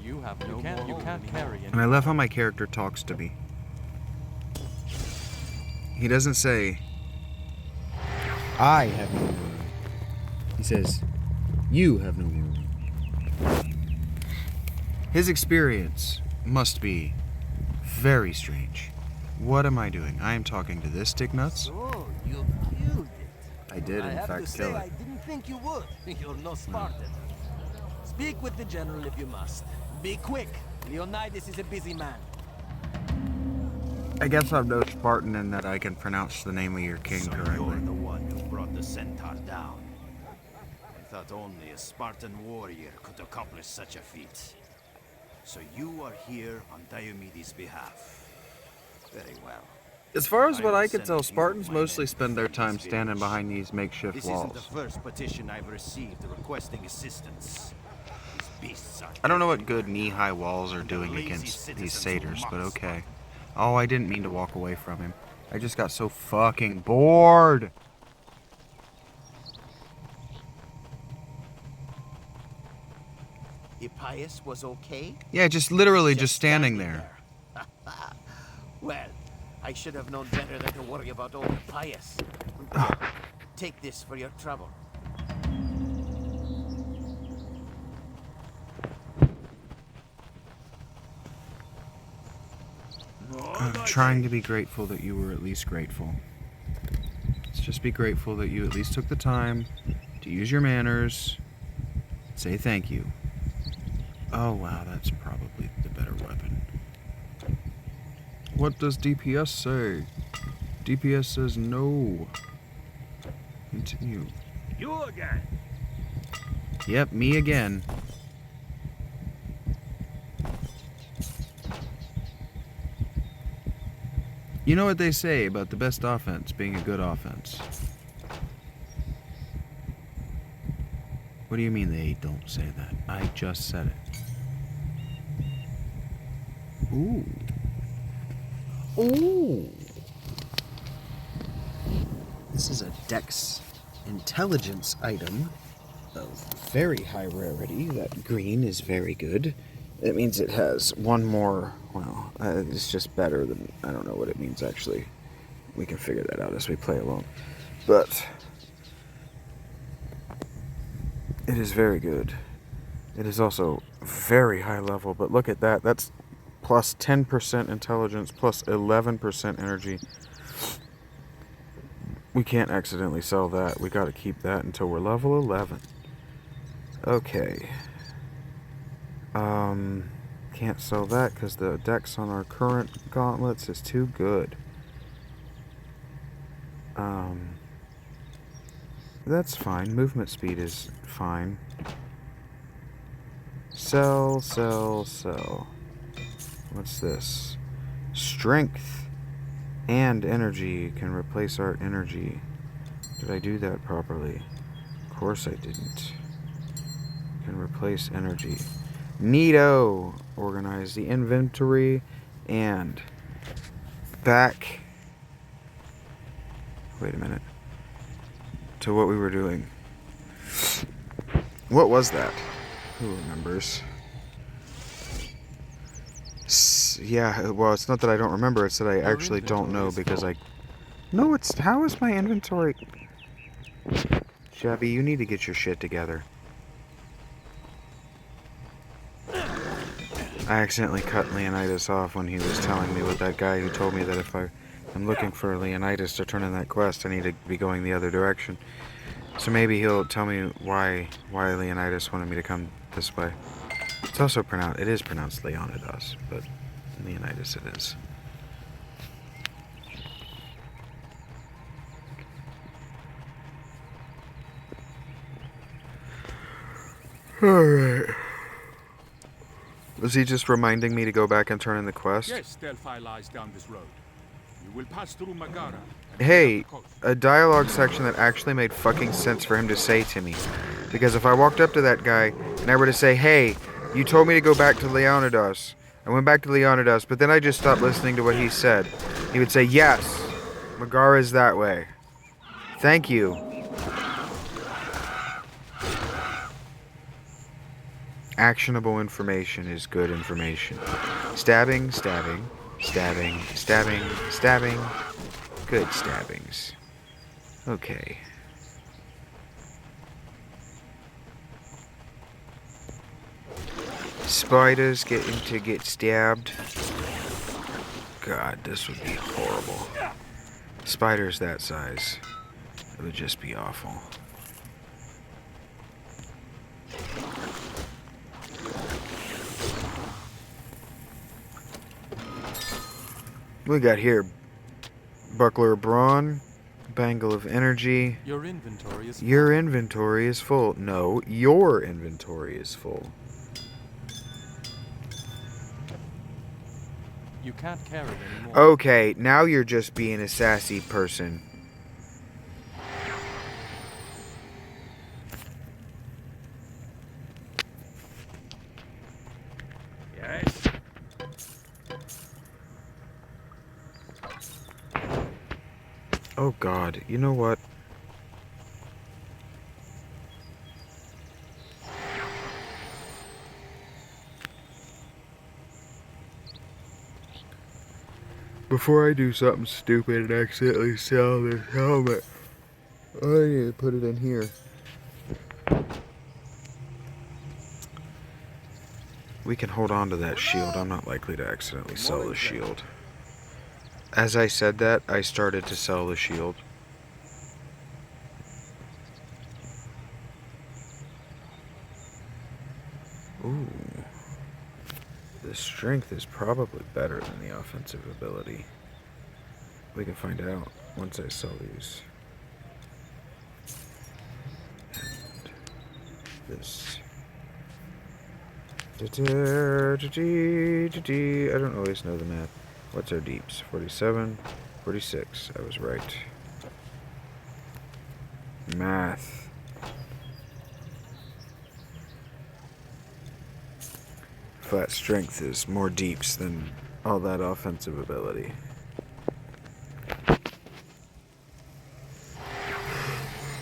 You have no more. You can't carry any. And I love how my character talks to me. He doesn't say, I have no room. He says, you have no room. His experience must be very strange. What am I doing? I am talking to this stick nuts? Oh, you killed it. I did, in fact, kill I it. didn't think you would. You're no Spartan. Speak with the general if you must. Be quick. Leonidas is a busy man. I guess I'm no Spartan in that I can pronounce the name of your king So correctly. you're the one who brought the centaur down. I thought only a Spartan warrior could accomplish such a feat. So you are here on Diomedes' behalf. Very well. As far as what will I could send tell, a few Spartans of my mostly men spend their to time this standing village. behind these makeshift This isn't the walls. first petition I've received requesting assistance. These beasts are I don't know what good knee-high walls are doing against these satyrs, but okay. Oh, I didn't mean to walk away from him. I just got so fucking bored. Hippias was okay? Yeah, just literally just standing there. Well, I should have known better than to worry about old Hippias. Take this for your trouble. I'm trying to be grateful that you were at least grateful. Let's just be grateful that you at least took the time to use your manners. Say thank you. Oh wow, that's probably the better weapon. What does DPS say? DPS says no. Continue. You again. Yep, me again. You know what they say about the best offense being a good offense. What do you mean they don't say that? I just said it. Ooh. Ooh. This is a Dex intelligence item of very high rarity. That green is very good. It means it has one more, well, it's just better than, I don't know what it means actually. We can figure that out as we play along. But it is very good. It is also very high level, but look at that. That's plus 10% intelligence, plus 11% energy. We can't accidentally sell that. We gotta keep that until we're level 11. Okay. Can't sell that because the dex on our current gauntlets is too good. That's fine. Movement speed is fine. Sell, sell, sell. What's this? Strength and energy can replace our energy. Did I do that properly? Of course I didn't. Can replace energy. Neato! Organize the inventory and back. Wait a minute. To what we were doing. What was that? Who remembers? Yeah, well, it's not that I don't remember, it's that I actually don't know because I... No, it's... How is my inventory... Shabby, you need to get your shit together. I accidentally cut Leonidas off when he was telling me with that guy who told me that if I'm looking for Leonidas to turn in that quest, I need to be going the other direction. So maybe he'll tell me why Leonidas wanted me to come this way. It's also pronounced, it is pronounced Leonidas, but Leonidas it is. Alright. Was he just reminding me to go back and turn in the quest? Yes, Delphi lies down this road. You will pass through Megara. Hey, a dialogue section that actually made fucking sense for him to say to me. Because if I walked up to that guy and I were to say, hey, you told me to go back to Leonidas. I went back to Leonidas, but then I just stopped listening to what he said. He would say, yes, Megara's that way. Thank you. Actionable information is good information. Stabbing, stabbing, stabbing, stabbing, stabbing. Good stabbings. Okay. Spiders getting to get stabbed. God, this would be horrible. Spiders that size. It would just be awful. We got here Buckler of Brawn, Bangle of Energy. Your inventory is full. Your inventory is full. No, your inventory is full. You can't carry anymore. Okay, now you're just being a sassy person. Yes. Oh God, you know what? Before I do something stupid and accidentally sell this helmet, I need to put it in here. We can hold on to that shield. I'm not likely to accidentally sell the shield. As I said that, I started to sell the shield. Ooh. The strength is probably better than the offensive ability. We can find out once I sell these. And this. I don't always know the math. What's our deeps? 47, 46. I was right. Math. flat strength is more deeps than all that offensive ability.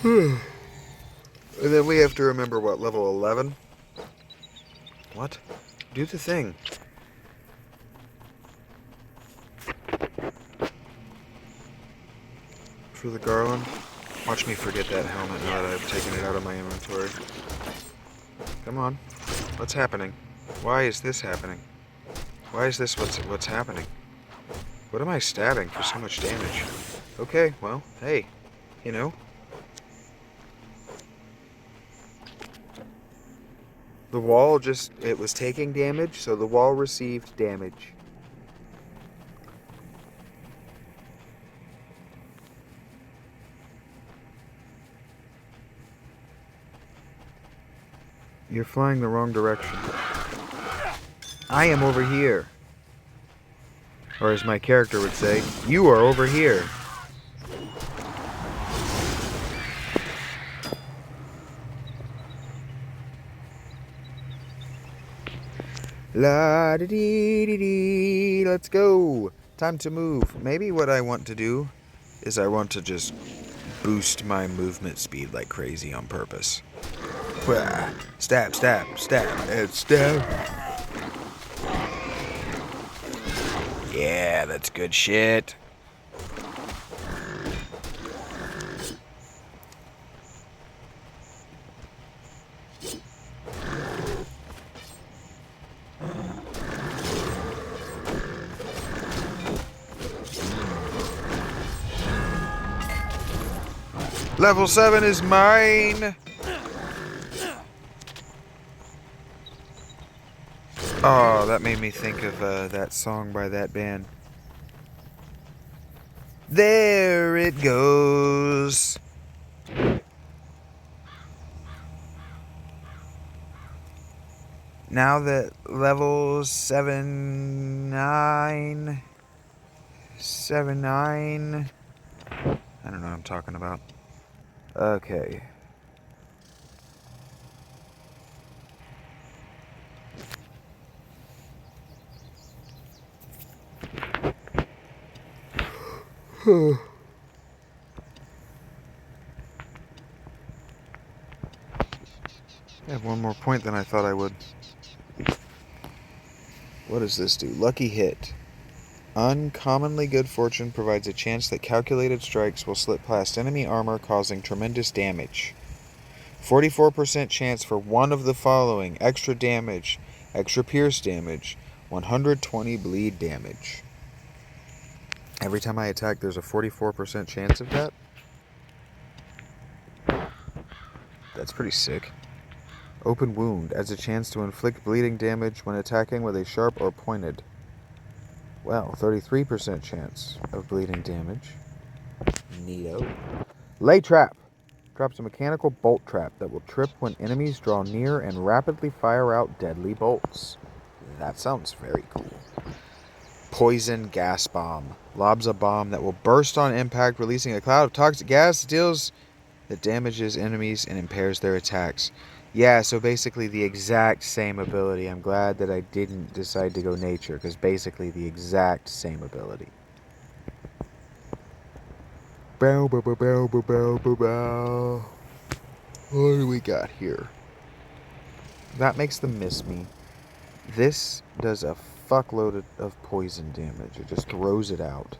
And then we have to remember what, level 11? What? Do the thing. For the garland. Watch me forget that helmet now that I've taken it out of my inventory. Come on. What's happening? Why is this happening? Why is this what's happening? What am I stabbing for so much damage? Okay, well, hey. You know. The wall it was taking damage, so the wall received damage. You're flying the wrong direction. I am over here. Or as my character would say, you are over here. La da dee dee dee. Let's go. Time to move. Maybe what I want to do is I want to just boost my movement speed like crazy on purpose. Stab, stab, stab, and stab. Yeah, that's good shit. Level 7 is mine! Oh, that made me think of that song by that band. There it goes! Now that level 7, 9... 7, 9... I don't know what I'm talking about. Okay. I have one more point than I thought I would. What does this do? Lucky hit. Uncommonly good fortune provides a chance that calculated strikes will slip past enemy armor, causing tremendous damage. 44% chance for one of the following: extra damage, extra pierce damage, 120 bleed damage. Every time I attack, there's a 44% chance of that? That's pretty sick. Open wound adds a chance to inflict bleeding damage when attacking with a sharp or pointed. Well, 33% chance of bleeding damage. Neato. Lay trap. Drops a mechanical bolt trap that will trip when enemies draw near and rapidly fire out deadly bolts. That sounds very cool. Poison gas bomb. Lobs a bomb that will burst on impact, releasing a cloud of toxic gas that damages enemies and impairs their attacks. Yeah, so basically the exact same ability. I'm glad that I didn't decide to go nature, because basically the exact same ability. Bow, bow, bow, bow, bow, bow, bow, bow. What do we got here? That makes them miss me. This does a fuckload of poison damage. It just throws it out.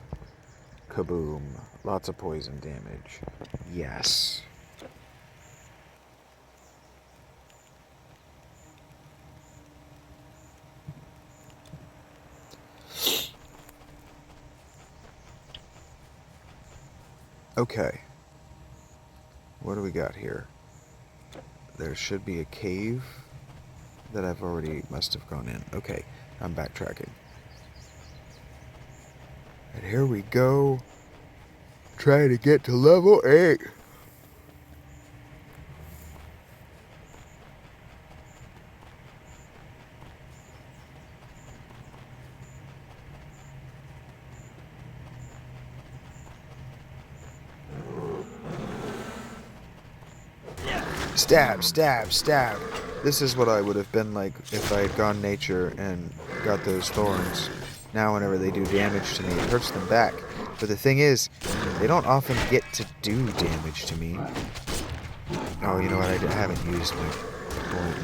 Kaboom. Lots of poison damage. Yes. Okay. What do we got here? There should be a cave that I've already must have gone in. Okay, I'm backtracking. And here we go. Trying to get to level 8. Stab, stab, stab. This is what I would have been like if I had gone nature and got those thorns. Now whenever they do damage to me, it hurts them back. But the thing is, they don't often get to do damage to me. Oh, you know what? I haven't used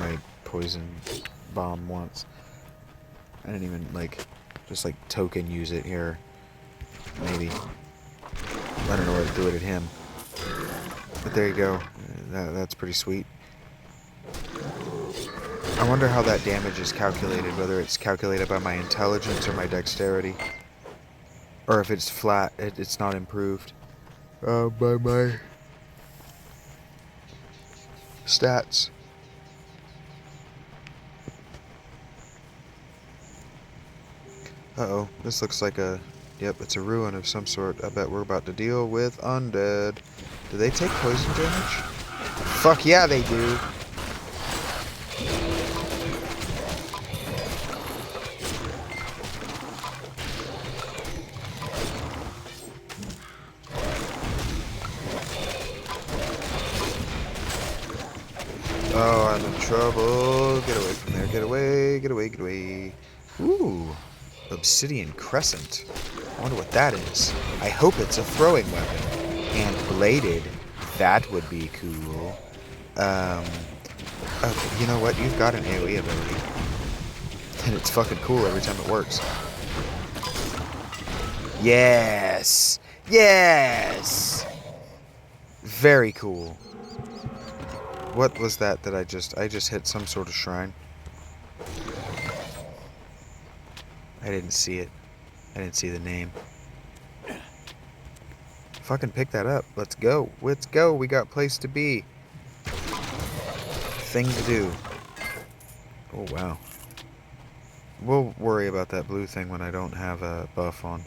my poison bomb once. I didn't even, like, just, like, token use it here. Maybe. I don't know where to do it at him. But there you go. That's pretty sweet. I wonder how that damage is calculated, whether it's calculated by my intelligence or my dexterity. Or if it's flat, it's not improved. By my stats. Uh-oh, this looks like a... Yep, it's a ruin of some sort. I bet we're about to deal with undead. Do they take poison damage? Fuck yeah, they do! Oh, I'm in trouble. Get away from there. Get away, get away, get away. Ooh. Obsidian Crescent. I wonder what that is. I hope it's a throwing weapon. And bladed. That would be cool. Okay, you know what? You've got an AoE ability. And it's fucking cool every time it works. Yes! Yes! Very cool. What was that I just hit some sort of shrine? I didn't see it. I didn't see the name. Fucking pick that up. Let's go. Let's go. We got place to be. Thing to do. Oh, wow. We'll worry about that blue thing when I don't have a buff on.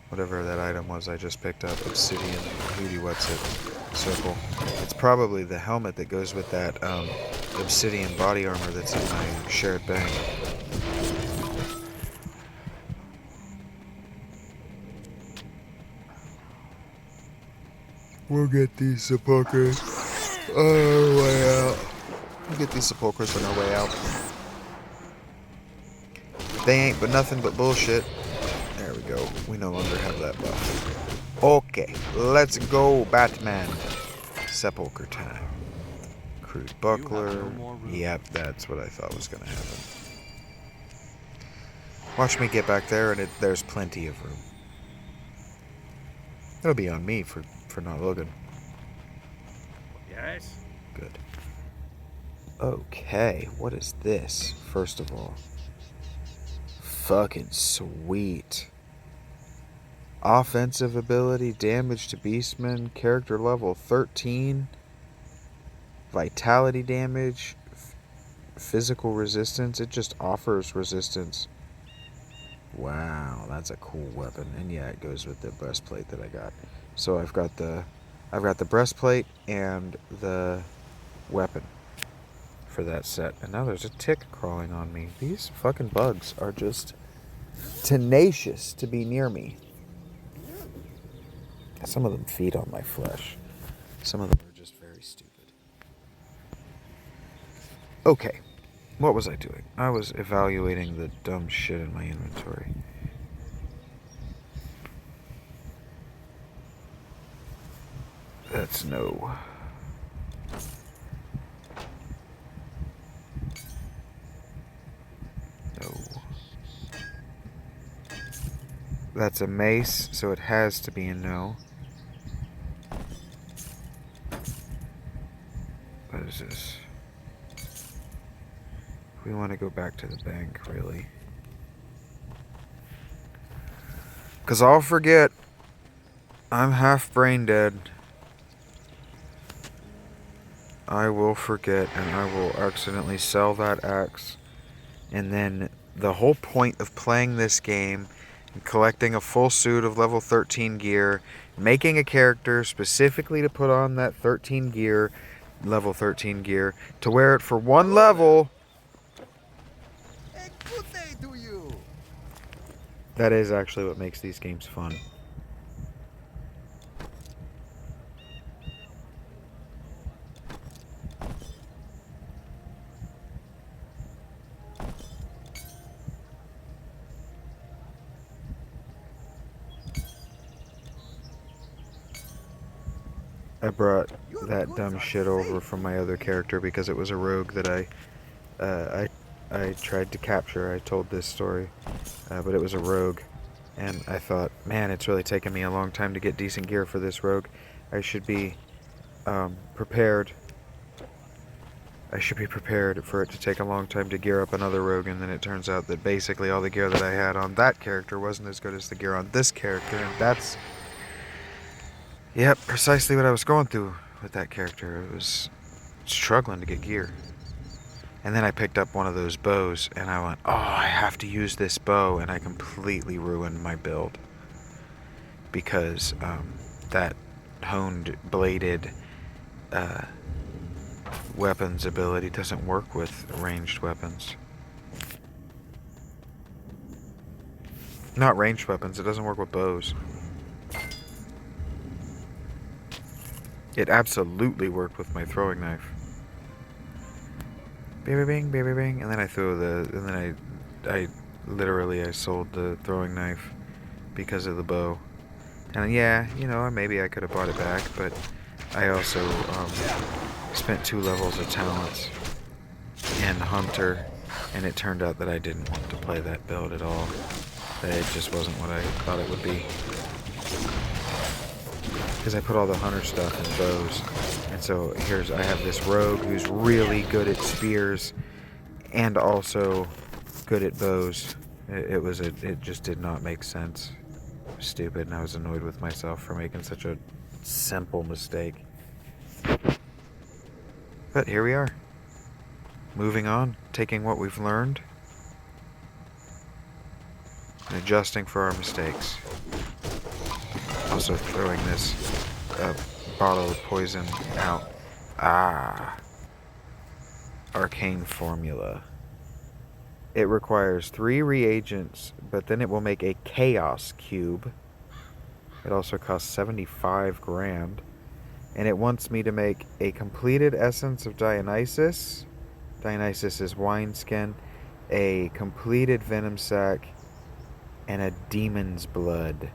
Whatever that item was I just picked up. Obsidian. Hootie what's it? Circle. It's probably the helmet that goes with that obsidian body armor that's in my shared bag. We'll get these sepulchres on our way out. We'll get these sepulchres on our way out. They ain't but nothing but bullshit. There we go. We no longer have that buff. Okay, let's go, Batman. Sepulcher time. Crude buckler. Yep, that's what I thought was going to happen. Watch me get back there, and there's plenty of room. It'll be on me for not looking. Yes? Good. Okay, what is this, first of all? Fucking sweet. Offensive ability, damage to beastmen, character level 13. Vitality damage, physical resistance. It just offers resistance. Wow, that's a cool weapon. And yeah, it goes with the breastplate that I got. So I've got the breastplate and the weapon for that set. And now there's a tick crawling on me. These fucking bugs are just tenacious to be near me. Some of them feed on my flesh. Some of them are just very stupid. Okay, what was I doing? I was evaluating the dumb shit in my inventory. That's no. No. That's a mace, so it has to be a no. What is this? We want to go back to the bank, really. Because I'll forget. I'm half brain dead. I will forget, and I will accidentally sell that axe. And then the whole point of playing this game, and collecting a full suit of level 13 gear, making a character specifically to put on that 13 gear, level 13 gear, to wear it for one level. Good day to you. That is actually what makes these games fun. I brought that dumb shit over from my other character because it was a rogue that I tried to capture. I told this story, but it was a rogue, and I thought, man, it's really taken me a long time to get decent gear for this rogue. I should be prepared. I should be prepared for it to take a long time to gear up another rogue, and then it turns out that basically all the gear that I had on that character wasn't as good as the gear on this character, and that's, yep, precisely what I was going through with that character. It was struggling to get gear. And then I picked up one of those bows, and I went, oh, I have to use this bow, and I completely ruined my build. Because that honed bladed weapons ability doesn't work with ranged weapons. Not ranged weapons, it doesn't work with bows. It absolutely worked with my throwing knife. Baby bing, baby bing, and then I threw and then I literally sold the throwing knife because of the bow. And yeah, you know, maybe I could have bought it back, but I also spent 2 levels of talents in Hunter, and it turned out that I didn't want to play that build at all. That it just wasn't what I thought it would be. Because I put all the hunter stuff in bows, and so I have this rogue who's really good at spears and also good at bows. It just did not make sense. It was stupid, and I was annoyed with myself for making such a simple mistake. But here we are, moving on, taking what we've learned and adjusting for our mistakes. Also throwing this bottle of poison out. Arcane formula. It requires 3 reagents, but then it will make a chaos cube. It also costs 75 grand. And it wants me to make a completed essence of Dionysus. Dionysus is wineskin, a completed venom sac, and a demon's blood.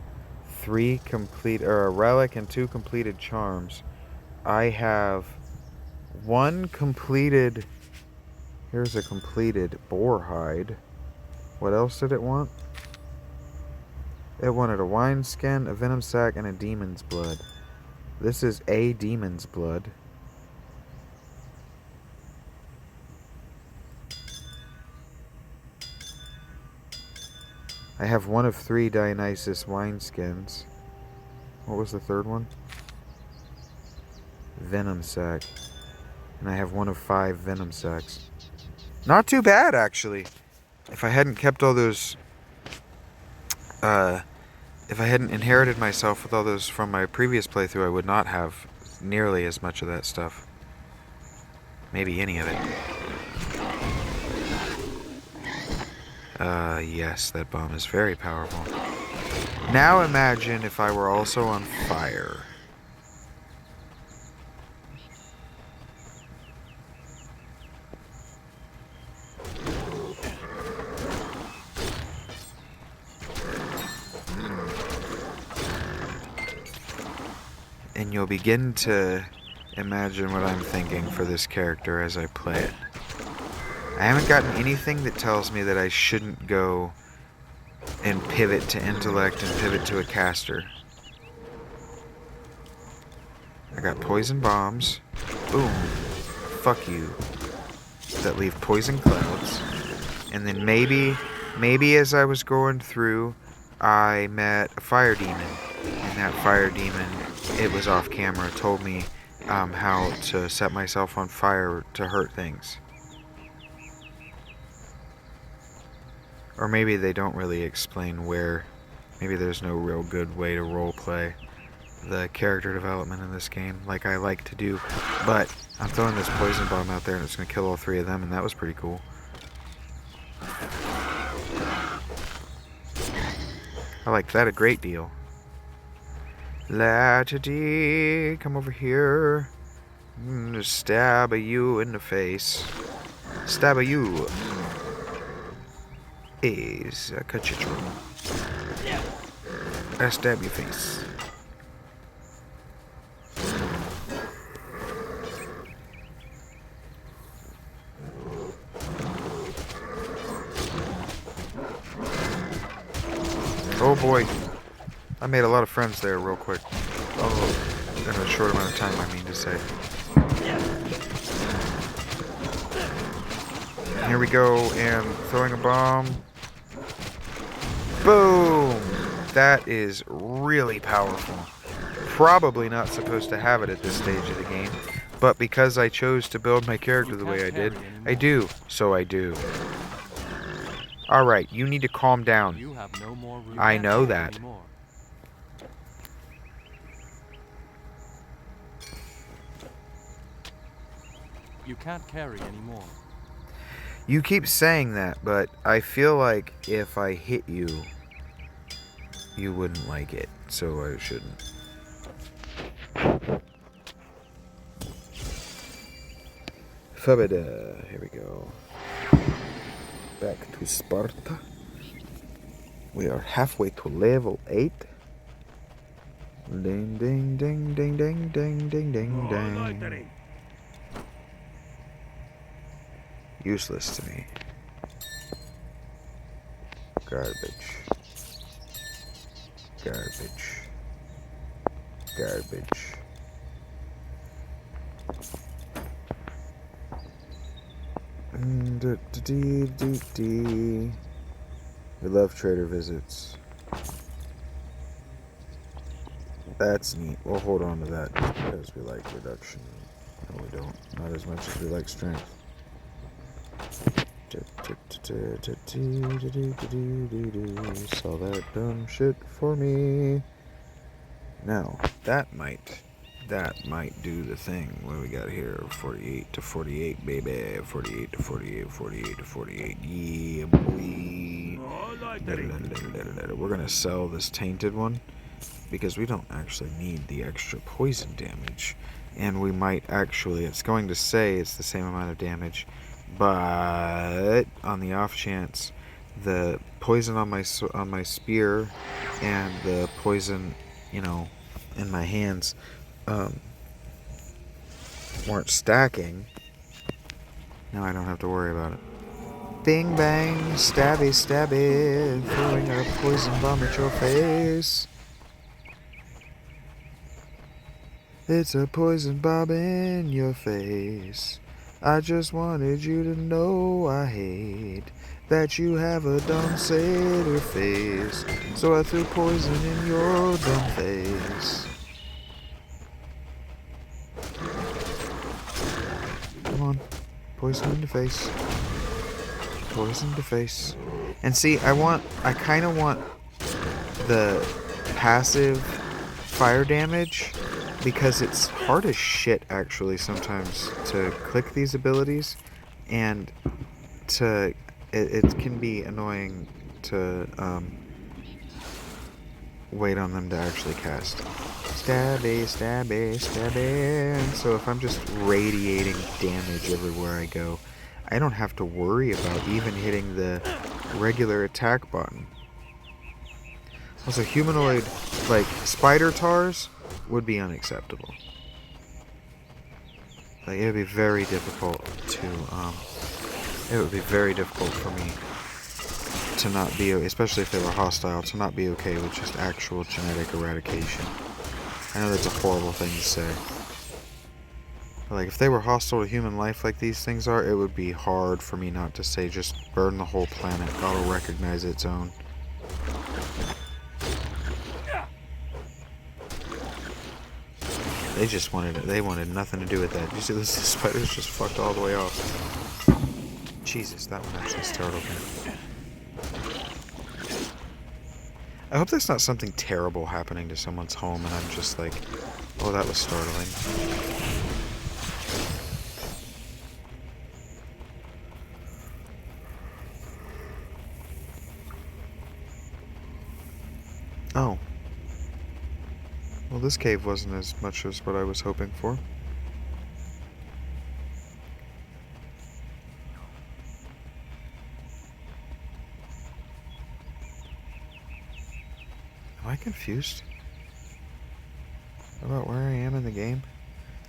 3 complete, or a relic and 2 completed charms. I have 1 completed. Here's a completed boar hide. What else did it want? It wanted a wineskin, a venom sac, and a demon's blood. This is a demon's blood. I have 1 of 3 Dionysus wineskins. What was the third one? Venom sac. And I have 1 of 5 venom sacs. Not too bad, actually. If I hadn't kept all those... if I hadn't inherited myself with all those from my previous playthrough, I would not have nearly as much of that stuff. Maybe any of it. Yes, that bomb is very powerful. Now imagine if I were also on fire. And you'll begin to imagine what I'm thinking for this character as I play it. I haven't gotten anything that tells me that I shouldn't go and pivot to intellect and pivot to a caster. I got poison bombs. Boom. Fuck you. That leave poison clouds. And then maybe as I was going through, I met a fire demon. And that fire demon, it was off camera, told me how to set myself on fire to hurt things. Or maybe they don't really explain where. Maybe there's no real good way to roleplay the character development in this game like I like to do. But I'm throwing this poison bomb out there and it's going to kill all 3 of them, and that was pretty cool. I like that a great deal. Latity, come over here. Stab you in the face. Stab you. Is a cut your throat. I stab your face. boy. I made a lot of friends there real quick. Oh, in a short amount of time, I mean to say. Here we go, and throwing a bomb. Boom! That is really powerful. Probably not supposed to have it at this stage of the game, but because I chose to build my character the way I did, I do. So I do. Alright, you need to calm down. You have no more room. I know that. Anymore. You can't carry anymore. You keep saying that, but I feel like if I hit you, you wouldn't like it, so I shouldn't. Phibeduh, here we go. Back to Sparta. We are halfway to level 8. Ding, ding, ding, ding, ding, ding, ding, ding, ding. Useless to me. Garbage. Garbage. Garbage. We love trader visits. That's neat. We'll hold on to that because we like reduction. No, we don't. Not as much as we like strength. Saw that dumb shit for me. Now, that might do the thing. What do we got here? 48 to 48, baby. 48 to 48, 48 to 48. Yeah, boy. We're gonna sell this tainted one because we don't actually need the extra poison damage. And we might actually, it's going to say it's the same amount of damage, but on the off chance, the poison on my spear and the poison, you know, in my hands weren't stacking. Now I don't have to worry about it. Bing bang, stabby stabby, throwing a poison bomb at your face. It's a poison bomb in your face. I just wanted you to know I hate that you have a dumb satyr face. So I threw poison in your dumb face. Come on. Poison in the face. Poison in the face. And see, I kind of want the passive fire damage, because it's hard as shit actually sometimes to click these abilities, and it can be annoying to wait on them to actually cast. Stabby, stabby, stabby. And so if I'm just radiating damage everywhere I go, I don't have to worry about even hitting the regular attack button. Also, humanoid, like spider tars, would be unacceptable. Like, it would be very difficult to, it would be very difficult for me to not be, especially if they were hostile, to not be okay with just actual genetic eradication. I know that's a horrible thing to say. But, like, if they were hostile to human life like these things are, it would be hard for me not to say just burn the whole planet. It'll recognize its own. They just wanted it. They wanted nothing to do with that. You see, this spiders just fucked all the way off. Jesus, that one actually startled me. I hope that's not something terrible happening to someone's home and I'm just like, oh, that was startling. Oh. Well, this cave wasn't as much as what I was hoping for. Am I confused about where I am in the game?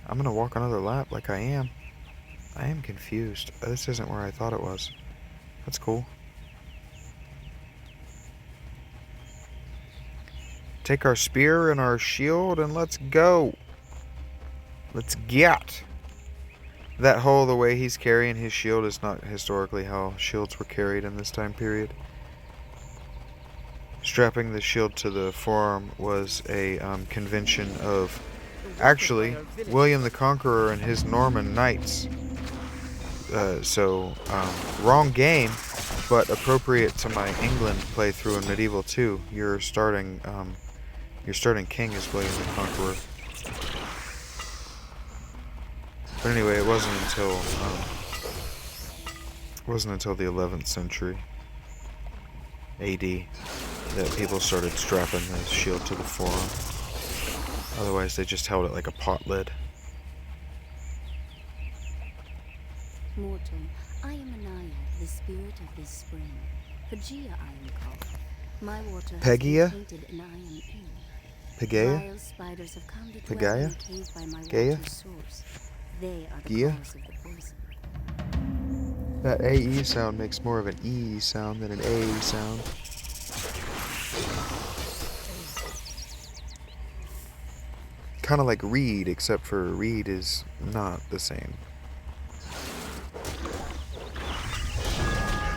I'm gonna walk another lap like I am. I am confused. This isn't where I thought it was. That's cool. take our spear and our shield and let's go. Let's get. That whole, the way he's carrying his shield is not historically how shields were carried in this time period. Strapping the shield to the forearm was a convention of, actually, William the Conqueror and his Norman knights. Wrong game, but appropriate to my England playthrough in Medieval 2. Your starting king is William the Conqueror. But anyway, it wasn't until the 11th century AD that people started strapping the shield to the forearm. Otherwise, they just held it like a pot lid. Mortal, I am a naiad, the spirit of this spring. Pagea I am called. My water has Pagea? been tainted and I am ill. Pagea? Vile spiders have come to Pagaya? dwell in the cave by my Gaia? water's source. They are the Gia? cause of the poison. That AE sound makes more of an E sound than an A sound. Kind of like reed, except for reed is not the same.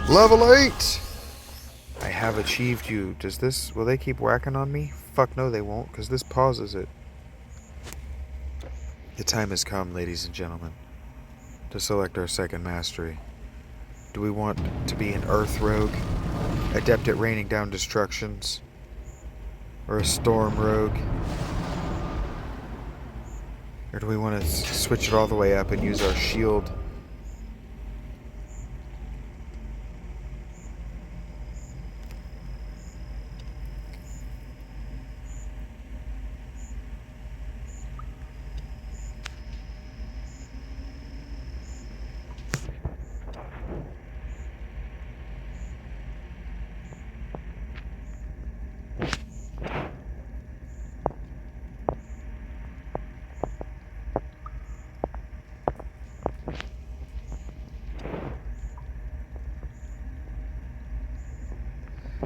Level 8! I have achieved you. Will they keep whacking on me? Fuck no they won't, because this pauses it. The time has come, ladies and gentlemen, to select our second mastery. Do we want to be an earth rogue, adept at raining down destructions, or a storm rogue? Or do we want to switch it all the way up and use our shield?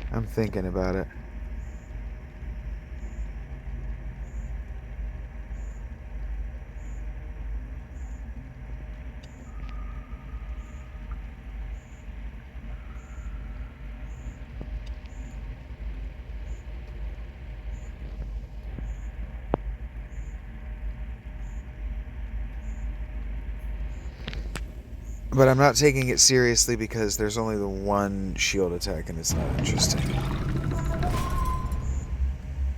I'm thinking about it. But I'm not taking it seriously because there's only the one shield attack and it's not interesting.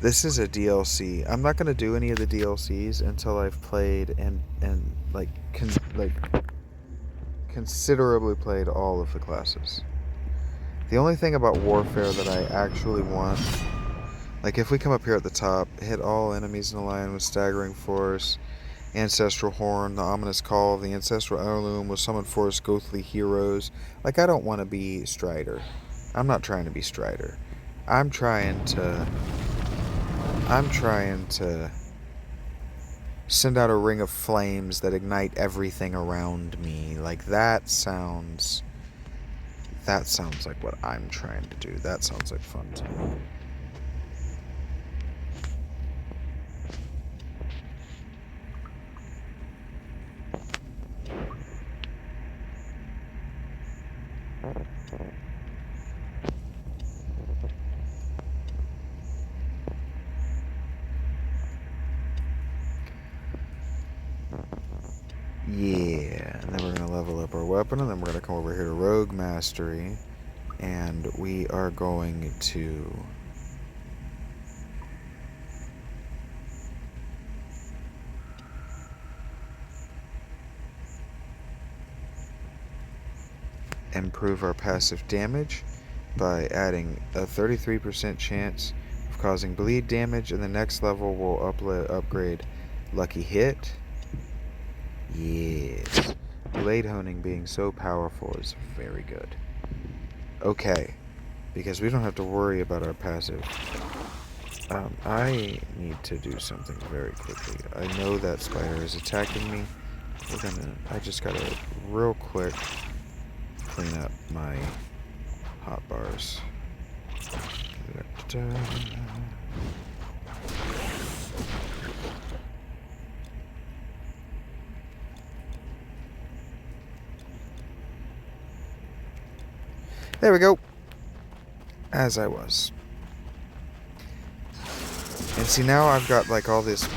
This is a DLC. I'm not going to do any of the DLCs until I've played and considerably played all of the classes. The only thing about Warfare that I actually want, like if we come up here at the top, hit all enemies in the line with staggering force, Ancestral Horn, the ominous call of the Ancestral Heirloom will summon forth ghostly heroes. Like, I don't want to be Strider. I'm not trying to be Strider. I'm trying to send out a ring of flames that ignite everything around me. Like, that sounds like what I'm trying to do. That sounds like fun to me. Yeah, and then we're going to level up our weapon, and then we're going to come over here to Rogue Mastery, and we are going to improve our passive damage by adding a 33% chance of causing bleed damage, and the next level will upgrade Lucky Hit. Yes. Blade honing being so powerful is very good. Okay. Because we don't have to worry about our passive. I need to do something very quickly. I know that spider is attacking me. I just gotta real quick clean up my hotbars. There we go. As I was. And see, now I've got like all this,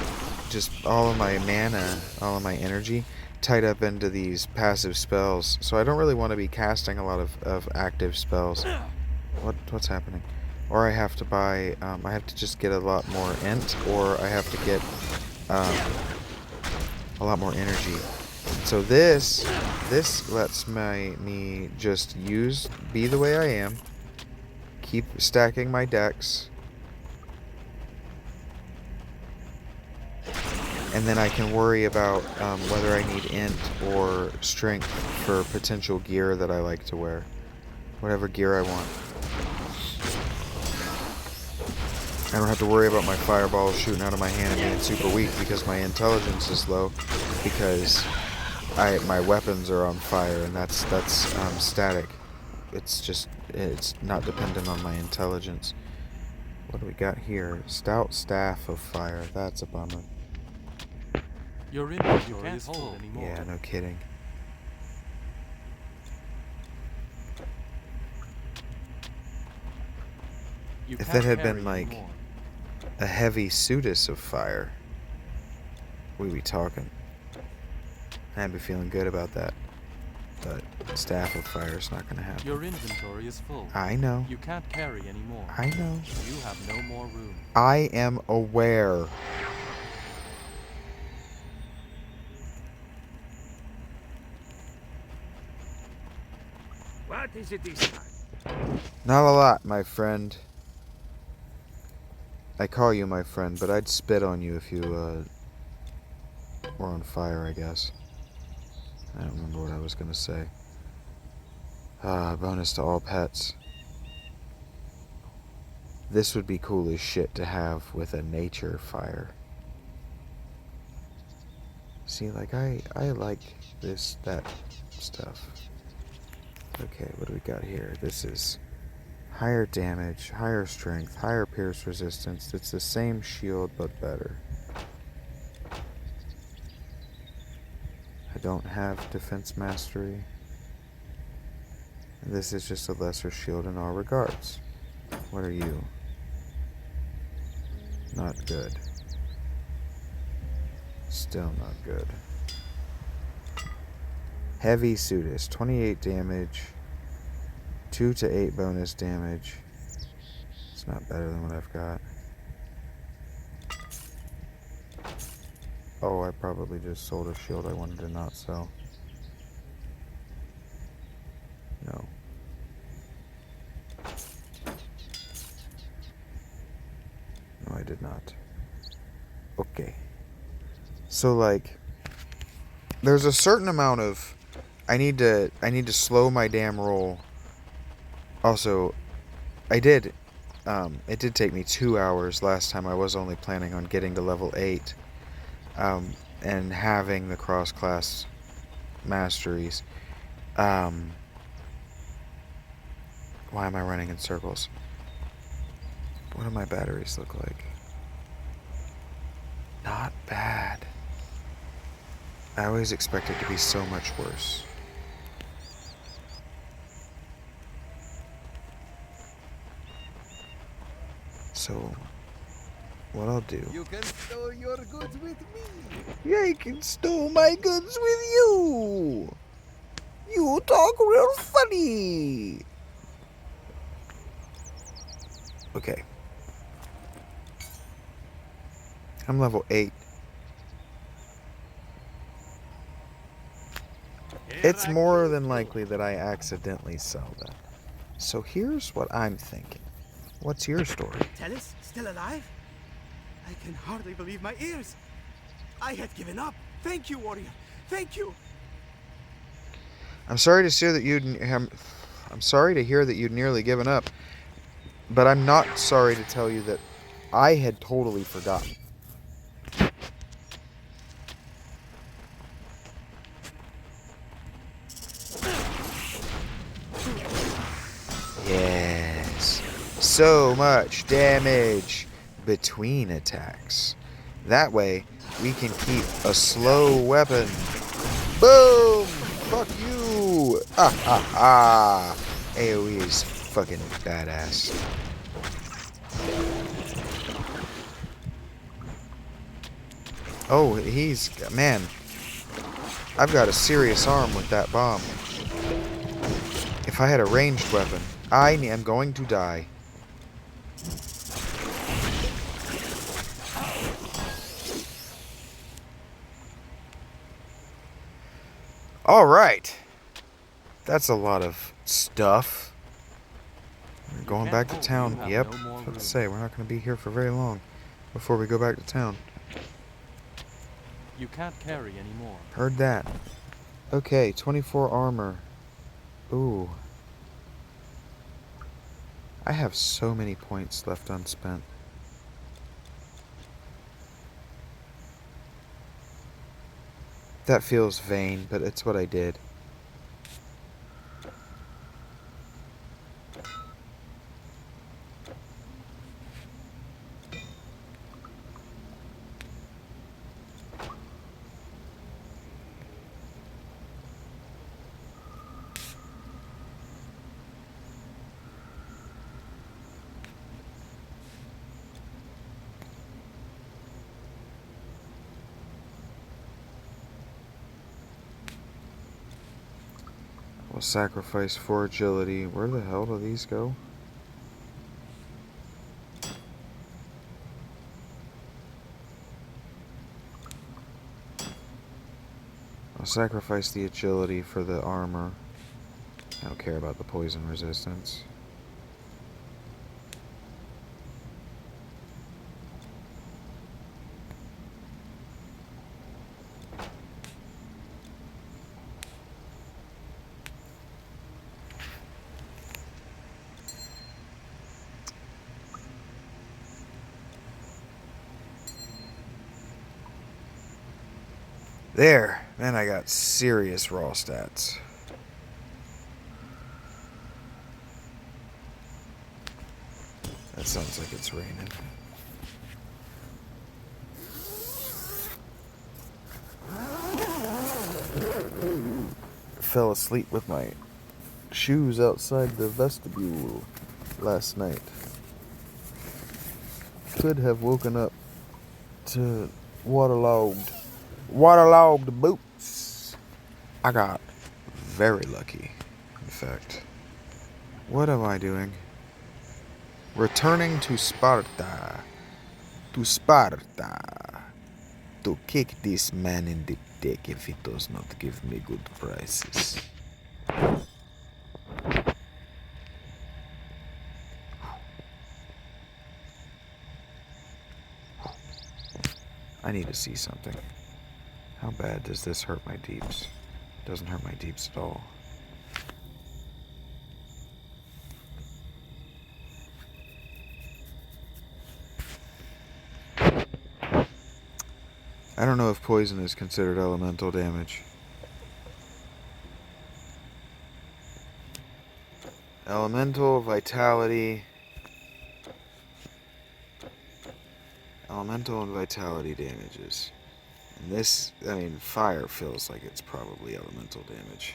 just all of my mana, all of my energy tied up into these passive spells. So I don't really want to be casting a lot of active spells. What's happening? Or I have to buy, I have to just get a lot more int, or I have to get a lot more energy. So this lets me just be the way I am, keep stacking my decks, and then I can worry about whether I need int or strength for potential gear that I like to wear. Whatever gear I want. I don't have to worry about my fireballs shooting out of my hand and being super weak because my intelligence is low, because my weapons are on fire, and that's static. It's not dependent on my intelligence. What do we got here? Stout staff of fire. That's a bummer. Your inventory is full anymore. Yeah, no kidding. If that had been like a heavy Phibeduh of fire, we'd be talking. I'd be feeling good about that. But staff of fire is not going to happen. Your inventory is full. I know. You can't carry anymore. I know. You have no more room. I am aware. What is it this time? Not a lot, my friend. I call you my friend, but I'd spit on you if you were on fire, I guess. I don't remember what I was gonna say. Bonus to all pets. This would be cool as shit to have with a nature fire. See, like, I like that stuff. Okay, what do we got here? This is higher damage, higher strength, higher pierce resistance. It's the same shield, but better. I don't have defense mastery. This is just a lesser shield in all regards. What are you? Not good. Still not good. Heavy Phibeduh, 28 damage, 2 to 8 bonus damage. It's not better than what I've got. Oh, I probably just sold a shield I wanted to not sell. No. No, I did not. Okay. So, like, there's a certain amount of I need to slow my damn roll. Also, it did take me 2 hours last time. I was only planning on getting to level 8 and having the cross-class masteries. Why am I running in circles? What do my batteries look like? Not bad. I always expect it to be so much worse. So, what I'll do... You can store your goods with me. Yeah, I can store my goods with you. You talk real funny. Okay. I'm level 8. It's more than likely that I accidentally sell that. So here's what I'm thinking. What's your story? Tellus, still alive? I can hardly believe my ears. I had given up. Thank you, warrior. Thank you. I'm sorry to hear that you'd nearly given up, but I'm not sorry to tell you that I had totally forgotten. Yes. So much damage between attacks. That way, we can keep a slow weapon. Boom! Fuck you! Ah ha ha! AoE is fucking badass. Oh, man. I've got a serious arm with that bomb. If I had a ranged weapon, I am going to die. Alright. That's a lot of stuff. We're going back to town. Yep. I was about to say, we're not going to be here for very long before we go back to town. You can't carry anymore. Heard that. Okay, 24 armor. Ooh. I have so many points left unspent. That feels vain, but it's what I did. We'll sacrifice 4 agility. Where the hell do these go? I'll sacrifice the agility for the armor. I don't care about the poison resistance. There, man, I got serious raw stats. That sounds like it's raining. Fell asleep with my shoes outside the vestibule last night. Could have woken up to waterlogged boots. I got very lucky, in fact. What am I doing? Returning to Sparta. To Sparta. To kick this man in the dick if he does not give me good prices. I need to see something. How bad does this hurt my deeps? Doesn't hurt my deeps at all. I don't know if poison is considered elemental damage. Elemental, vitality. Elemental and vitality damages. And this, I mean, fire feels like it's probably elemental damage.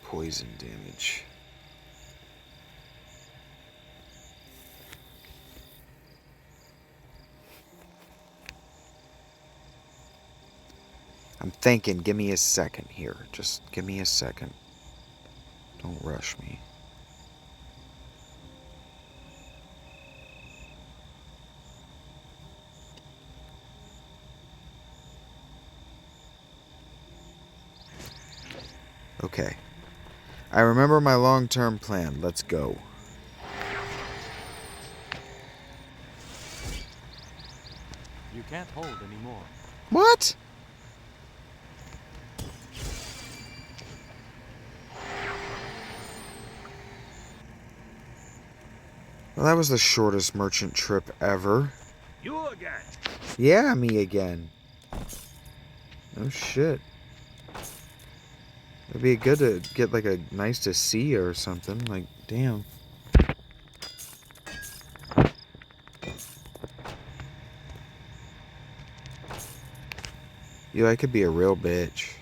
Poison damage. I'm thinking, give me a second here. Just give me a second. Don't rush me. Okay. I remember my long-term plan. Let's go. You can't hold anymore. What? Well, that was the shortest merchant trip ever. You again? Yeah, me again. Oh shit. It'd be good to get like a nice to see or something. Like, damn. Yo, I could be a real bitch.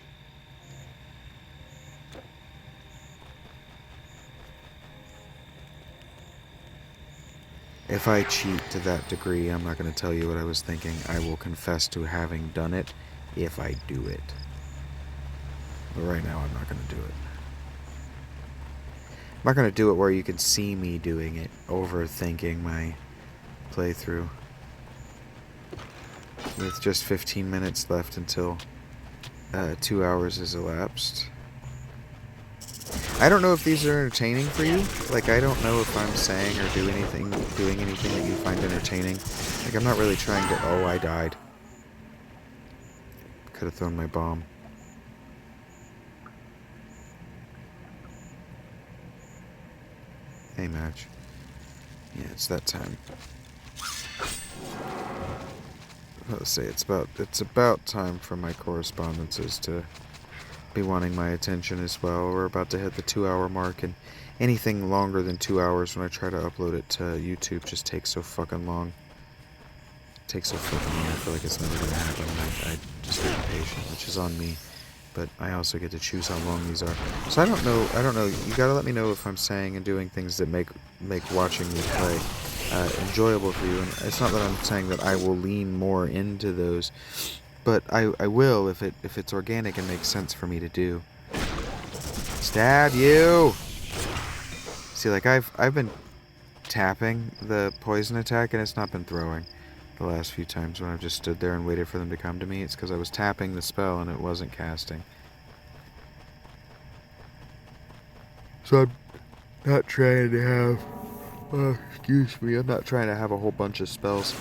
If I cheat to that degree, I'm not going to tell you what I was thinking. I will confess to having done it if I do it. But right now, I'm not going to do it. I'm not going to do it where you can see me doing it, overthinking my playthrough. With just 15 minutes left until 2 hours has elapsed. I don't know if these are entertaining for you. Like, I don't know if I'm saying or doing anything that you find entertaining. Like, I'm not really trying to... Oh, I died. Could have thrown my bomb. Hey, match. Yeah, it's that time. Let's say it's about time for my correspondences to be wanting my attention as well. We're about to hit the 2-hour mark, and anything longer than 2 hours when I try to upload it to YouTube just takes so fucking long. It takes so fucking long. I feel like it's never gonna happen. I just get impatient, which is on me. But I also get to choose how long these are. So I don't know. You gotta let me know if I'm saying and doing things that make watching me play enjoyable for you. And it's not that I'm saying that I will lean more into those, but I will if it's organic and makes sense for me to do. Stab you! See, like I've been tapping the poison attack and it's not been throwing. The last few times when I've just stood there and waited for them to come to me, it's because I was tapping the spell and it wasn't casting. So I'm not trying to have, excuse me, I'm not trying to have a whole bunch of spells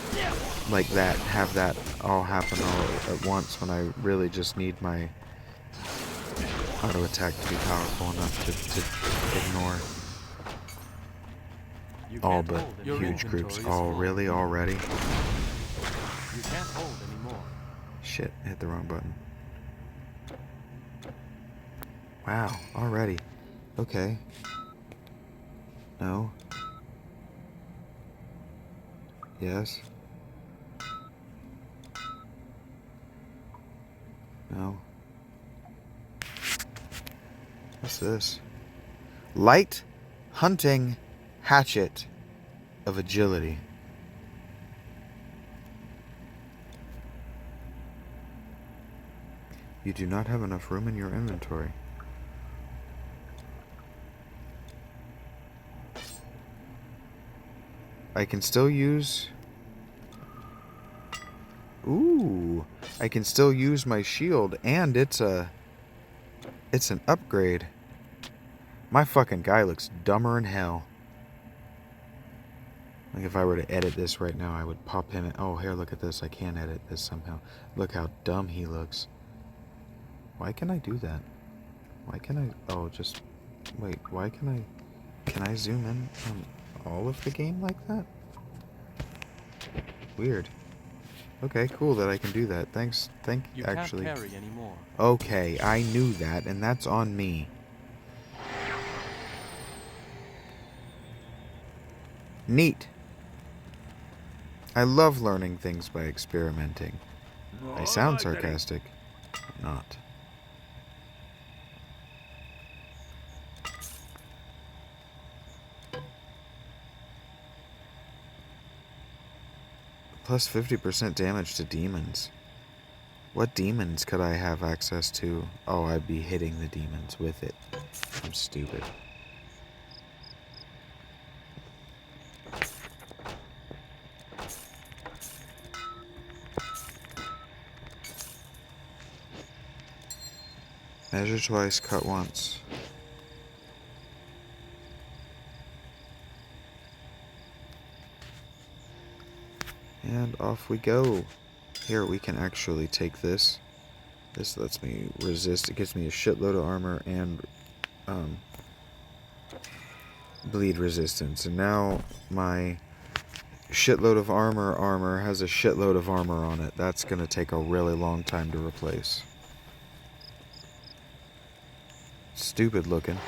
like that, have that all happen all at once when I really just need my auto attack to be powerful enough to ignore all but huge groups. Oh, really? Already? You can't hold anymore. Shit, I hit the wrong button. Wow, already. Okay. No. Yes. No. What's this? Light hunting hatchet of agility. You do not have enough room in your inventory. I can still use... Ooh! I can still use my shield, and it's an upgrade. My fucking guy looks dumber than hell. Like, if I were to edit this right now, I would pop him in. Oh, here, look at this. I can edit this somehow. Look how dumb he looks. Why can I do that? Why can I... Oh, just... Wait, why can I... Can I zoom in on all of the game like that? Weird. Okay, cool that I can do that. Thanks. You actually. can't parry anymore. Okay, I knew that, and that's on me. Neat. I love learning things by experimenting. I sound sarcastic. I'm not. Plus 50% damage to demons. What demons could I have access to? Oh, I'd be hitting the demons with it. I'm stupid. Measure twice, cut once. And off we go. Here, we can actually take this. This lets me resist. It gives me a shitload of armor and bleed resistance. And now my shitload of armor has a shitload of armor on it. That's going to take a really long time to replace. Stupid looking.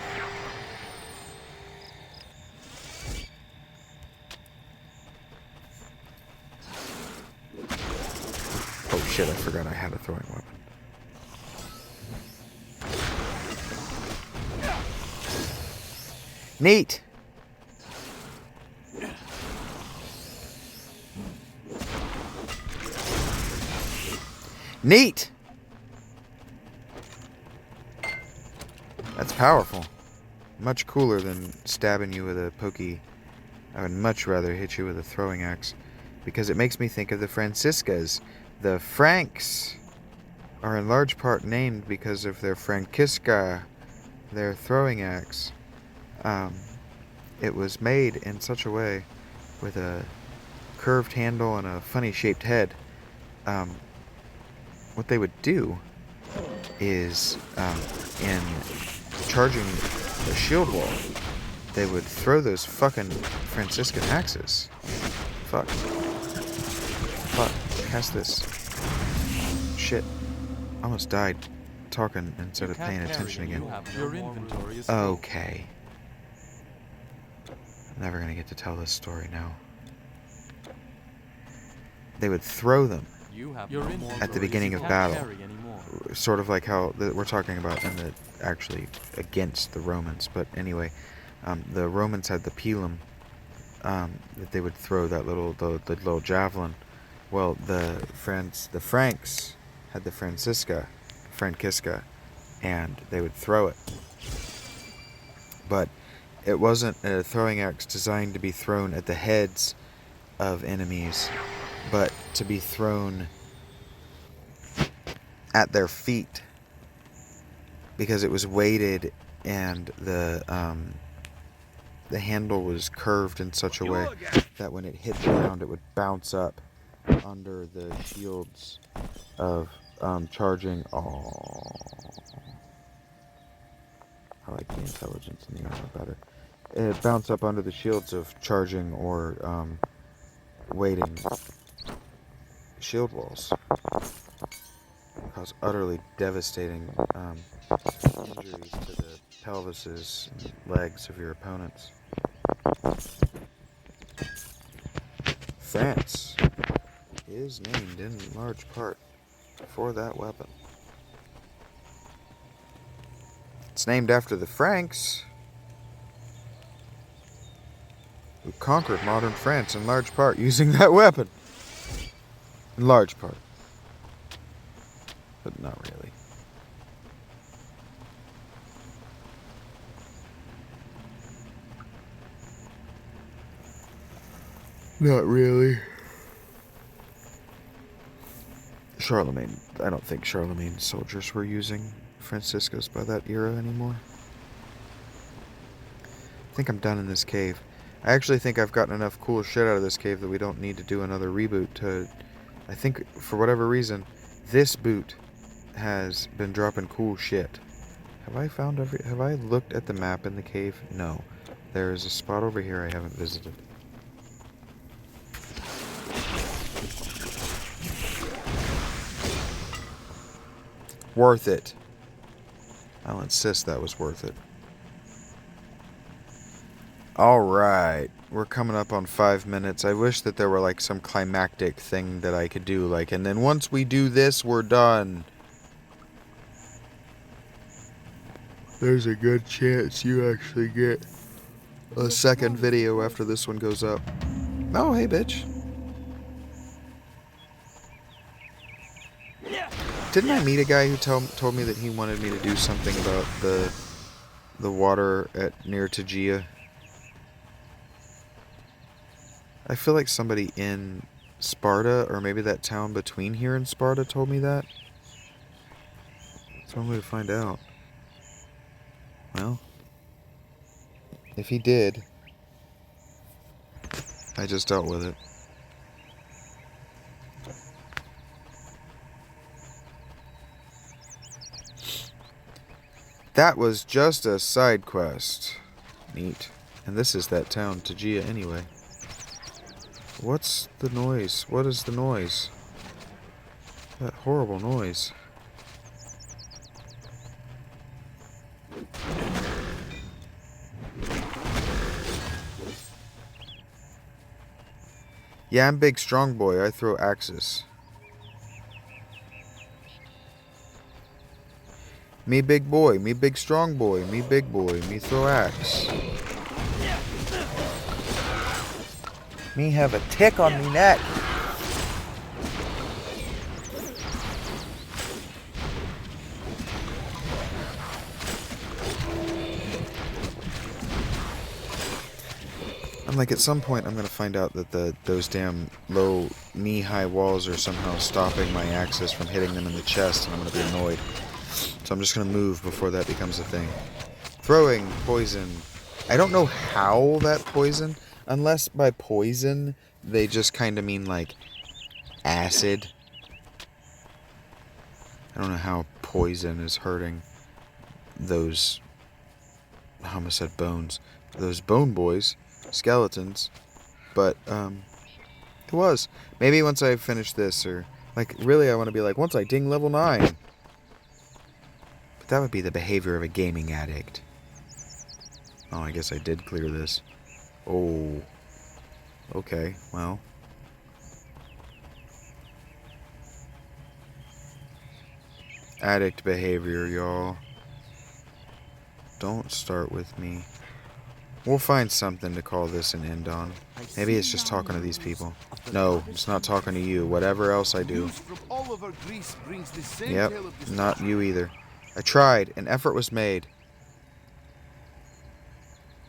Oh shit, I forgot I had a throwing weapon. Neat! Neat! That's powerful. Much cooler than stabbing you with a pokey. I would much rather hit you with a throwing axe, because it makes me think of the Franciscas. The Franks are in large part named because of their Francisca, their throwing axe. It was made in such a way, with a curved handle and a funny shaped head. What they would do is, in charging the shield wall, they would throw those fucking Franciscan axes. Fuck. Cast this. Shit. Almost died talking instead of paying attention again. Your inventory is Okay. I'm never gonna get to tell this story now. They would throw them at the beginning of battle. Sort of like how we're talking about in the actually against the Romans, but anyway, the Romans had the pilum that they would throw, that the little javelin. Well, the Franks had the Francisca, and they would throw it. But it wasn't a throwing axe designed to be thrown at the heads of enemies, but to be thrown at their feet, because it was weighted and the handle was curved in such a way that when it hit the ground, it would bounce up under the shields of charging. Oh, I like the intelligence in the armor better. It bounced up under the shields of charging or waiting shield walls. Cause utterly devastating injuries to the pelvises and legs of your opponents. France is named in large part for that weapon. It's named after the Franks, who conquered modern France in large part using that weapon. In large part. But not really. Not really. Charlemagne. I don't think Charlemagne's soldiers were using Franciscus by that era anymore. I think I'm done in this cave. I actually think I've gotten enough cool shit out of this cave that we don't need to do another reboot to... I think, for whatever reason, this boot has been dropping cool shit. Have I looked at the map in the cave? No. There is a spot over here I haven't visited. Worth it. I'll insist that was worth it. Alright. We're coming up on 5 minutes. I wish that there were like some climactic thing that I could do, like, and then once we do this, we're done. There's a good chance you actually get a second video after this one goes up. Oh, hey, bitch. Didn't I meet a guy who told me that he wanted me to do something about the water near Tegea? I feel like somebody in Sparta, or maybe that town between here and Sparta, told me that. So I'm going to find out. Well, if he did, I just dealt with it. That was just a side quest. Neat. And this is that town, Tegea, anyway. What's the noise? What is the noise? That horrible noise. Yeah, I'm big strong boy. I throw axes. Me big boy, me big strong boy, me big boy, me throw axe. Me have a tick on me neck. I'm like, at some point I'm gonna find out that those damn low knee-high walls are somehow stopping my axes from hitting them in the chest, and I'm gonna be annoyed. So I'm just gonna move before that becomes a thing. Throwing poison. I don't know how that poison, unless by poison they just kind of mean like acid. I don't know how poison is hurting those, I almost said bones, those bone boys, skeletons, but it was. Maybe once I finish this, or like really I want to be like, once I ding level 9. But that would be the behavior of a gaming addict. Oh, I guess I did clear this. Oh. Okay, well. Addict behavior, y'all. Don't start with me. We'll find something to call this an end on. Maybe it's just talking to these people. No, it's not talking to you. Whatever else I do. Yep, not you either. I tried. An effort was made.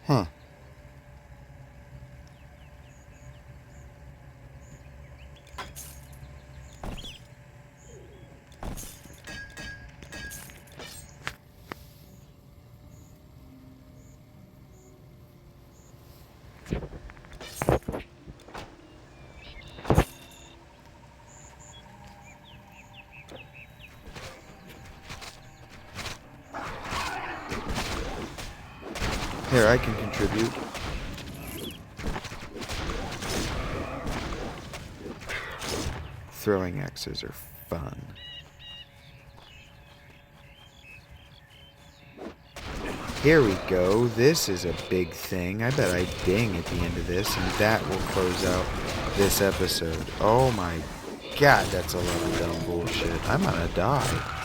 Huh. Here, I can contribute. Throwing axes are fun. Here we go. This is a big thing. I bet I ding at the end of this, and that will close out this episode. Oh my god, that's a lot of dumb bullshit. I'm gonna die.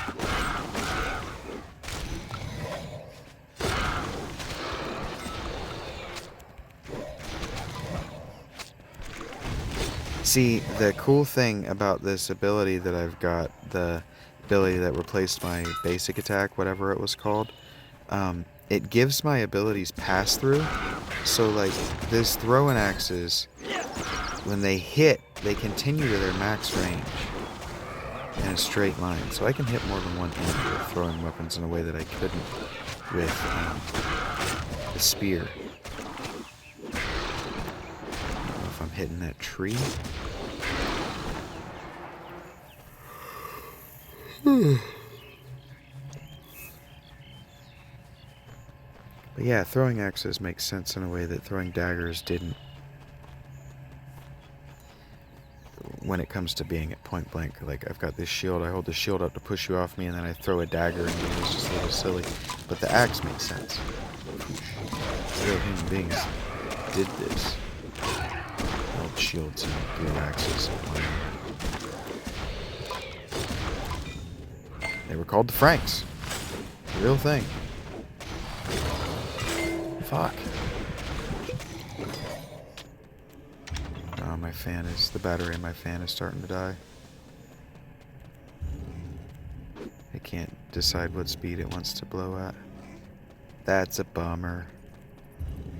See, the cool thing about this ability that I've got, the ability that replaced my basic attack, whatever it was called, it gives my abilities pass-through. So, like, this throwing axes, when they hit, they continue to their max range in a straight line. So I can hit more than one enemy with throwing weapons in a way that I couldn't with the spear. I don't know if I'm hitting that tree. But yeah, throwing axes makes sense in a way that throwing daggers didn't when it comes to being at point blank. Like, I've got this shield, I hold the shield up to push you off me, and then I throw a dagger, and it's just a little silly. But the axe makes sense. Real human beings did this. Held shields and threw axes. They were called the Franks. The real thing. Fuck. Oh, my fan is... the battery in my fan is starting to die. It can't decide what speed it wants to blow at. That's a bummer.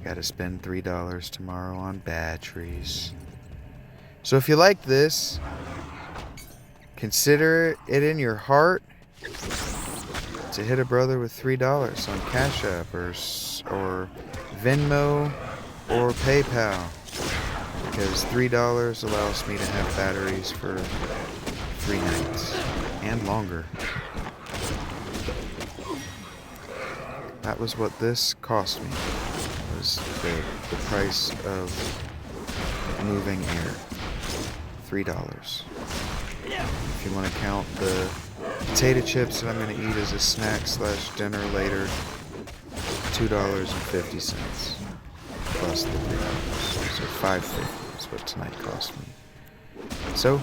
Gotta spend $3 tomorrow on batteries. So if you like this, consider it in your heart to hit a brother with $3 on Cash App or Venmo or PayPal, because $3 allows me to have batteries for 3 nights and longer. That was what this cost me. It was the price of moving air. $3. If you want to count the potato chips that I'm going to eat as a snack / dinner later, $2.50 plus the $3. So $5.50 is what tonight cost me. So,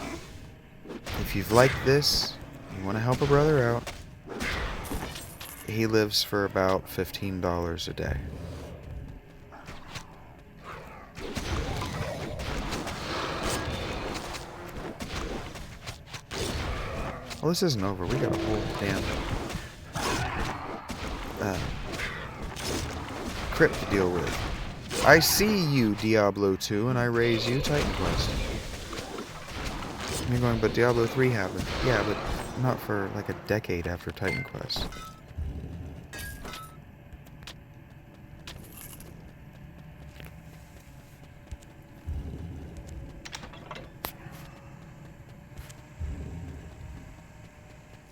if you've liked this, you want to help a brother out, he lives for about $15 a day. Well, this isn't over. We got a whole damn crypt to deal with. I see you, Diablo 2, and I raise you, Titan Quest. And you're going, but Diablo 3 happened. Yeah, but not for like a decade after Titan Quest.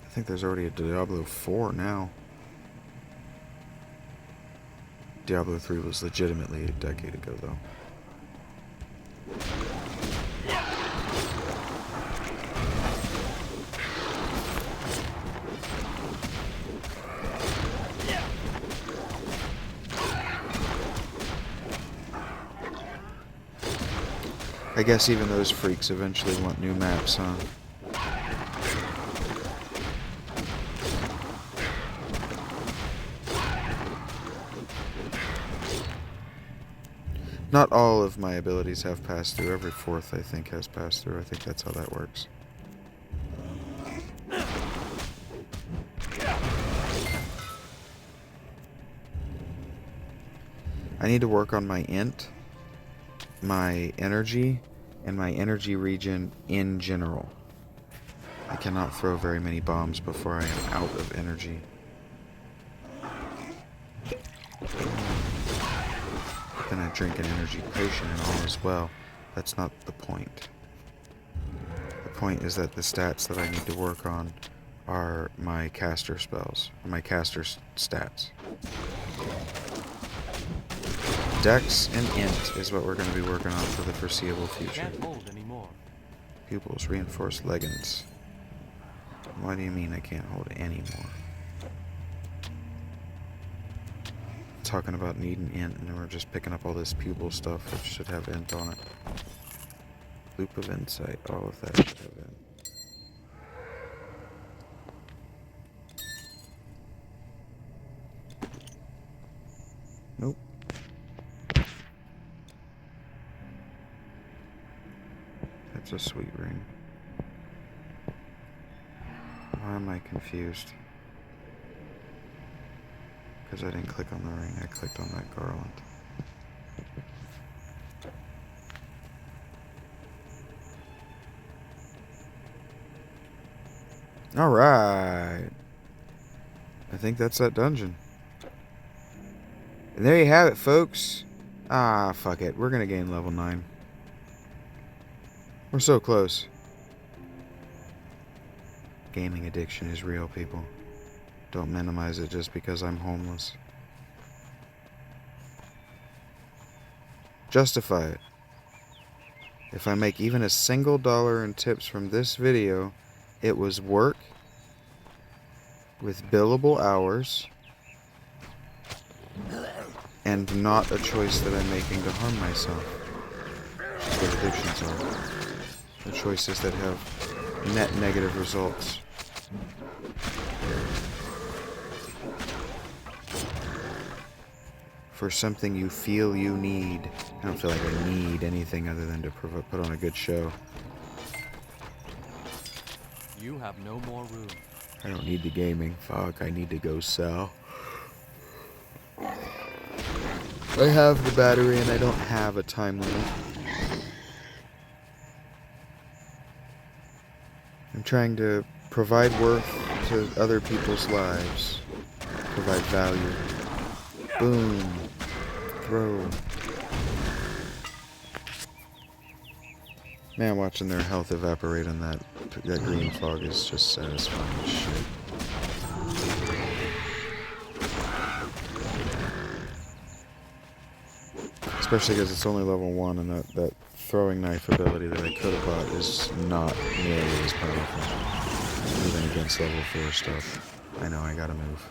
I think there's already a Diablo 4 now. Diablo 3 was legitimately a decade ago, though. I guess even those freaks eventually want new maps, huh? Not all of my abilities have passed through. Every fourth, I think, has passed through. I think that's how that works. I need to work on my int, my energy, and my energy regen in general. I cannot throw very many bombs before I am out of energy. Then I drink an energy potion and all as well. That's not the point. The point is that the stats that I need to work on are my caster spells, or my caster stats. Dex and int is what we're going to be working on for the foreseeable future. Can't hold anymore. Pupils, reinforced leggings. What do you mean I can't hold anymore? Talking about needing int, and we're just picking up all this pupil stuff which should have int on it. Loop of insight, all of that should have int. Nope. That's a sweet ring. Why am I confused? Because I didn't click on the ring, I clicked on that garland. Alright. I think that's that dungeon. And there you have it, folks. Ah, fuck it. We're gonna gain level 9. We're so close. Gaming addiction is real, people. Don't minimize it just because I'm homeless. Justify it. If I make even a single dollar in tips from this video, it was work with billable hours and not a choice that I'm making to harm myself. That's what addictions are. The choices that have net negative results. For something you feel you need. I don't feel like I need anything other than to put on a good show. You have no more room. I don't need the gaming. Fuck, I need to go sell. I have the battery and I don't have a time limit. I'm trying to provide worth to other people's lives. Provide value. Boom. Throw. Man, watching their health evaporate on that green fog is just satisfying as shit. Especially because it's only level 1 and that throwing knife ability that I could have bought is not nearly as powerful. Even against level 4 stuff. I know, I gotta move.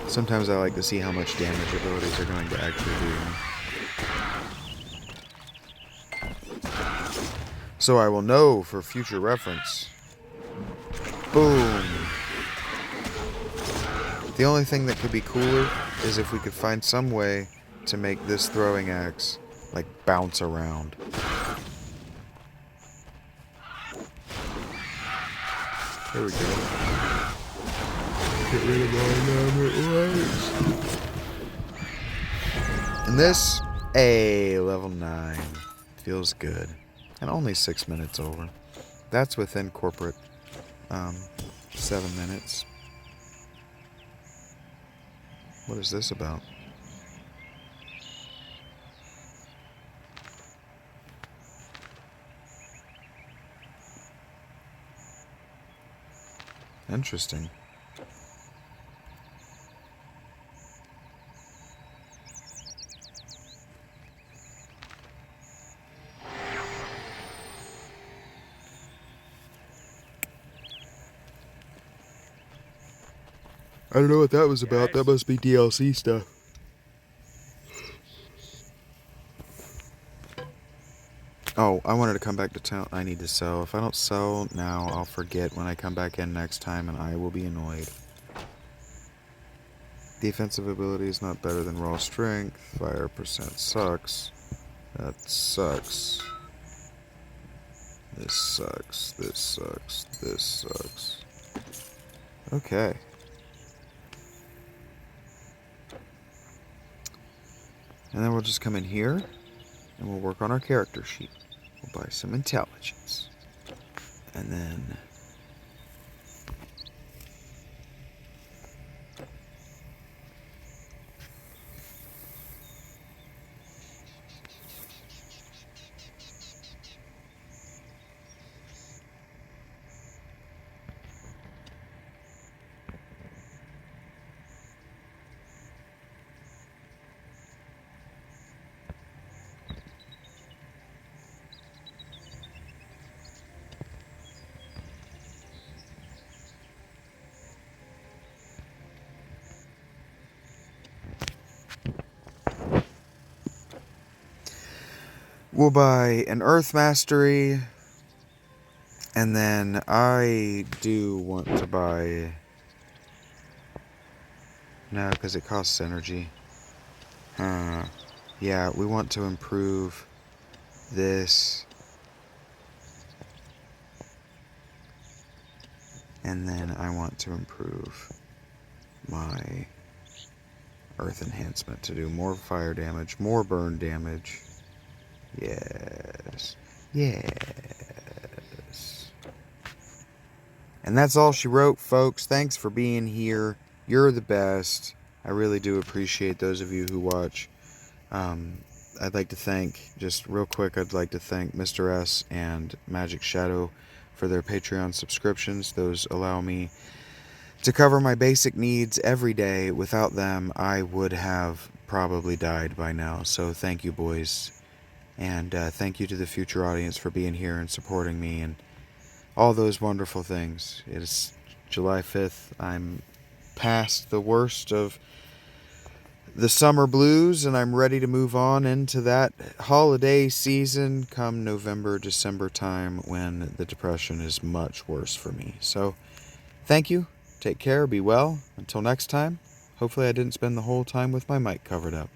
Sometimes I like to see how much damage abilities are going to actually do. So I will know for future reference. Boom! The only thing that could be cooler is if we could find some way to make this throwing axe like, bounce around. There we go. Get rid of all legs. And this, level 9. Feels good. And only 6 minutes over. That's within corporate 7 minutes. What is this about? Interesting. I don't know what that was about. That must be DLC stuff. Oh, I wanted to come back to town. I need to sell. If I don't sell now, I'll forget when I come back in next time, and I will be annoyed. Defensive ability is not better than raw strength. Fire percent sucks. That sucks. This sucks. This sucks. This sucks. Okay. And then we'll just come in here, and we'll work on our character sheet. We'll buy some intelligence. And then... we'll buy an Earth Mastery, and then I do want to buy... No, because it costs energy. Yeah, we want to improve this. And then I want to improve my Earth Enhancement to do more fire damage, more burn damage. Yes. Yes. And that's all she wrote, folks. Thanks for being here. You're the best. I really do appreciate those of you who watch. I'd like to thank, just real quick, I'd like to thank Mr. S and Magic Shadow for their Patreon subscriptions. Those allow me to cover my basic needs every day. Without them, I would have probably died by now. So thank you, boys. And thank you to the future audience for being here and supporting me and all those wonderful things. It is July 5th. I'm past the worst of the summer blues, and I'm ready to move on into that holiday season come November, December time when the depression is much worse for me. So, thank you. Take care. Be well. Until next time. Hopefully I didn't spend the whole time with my mic covered up.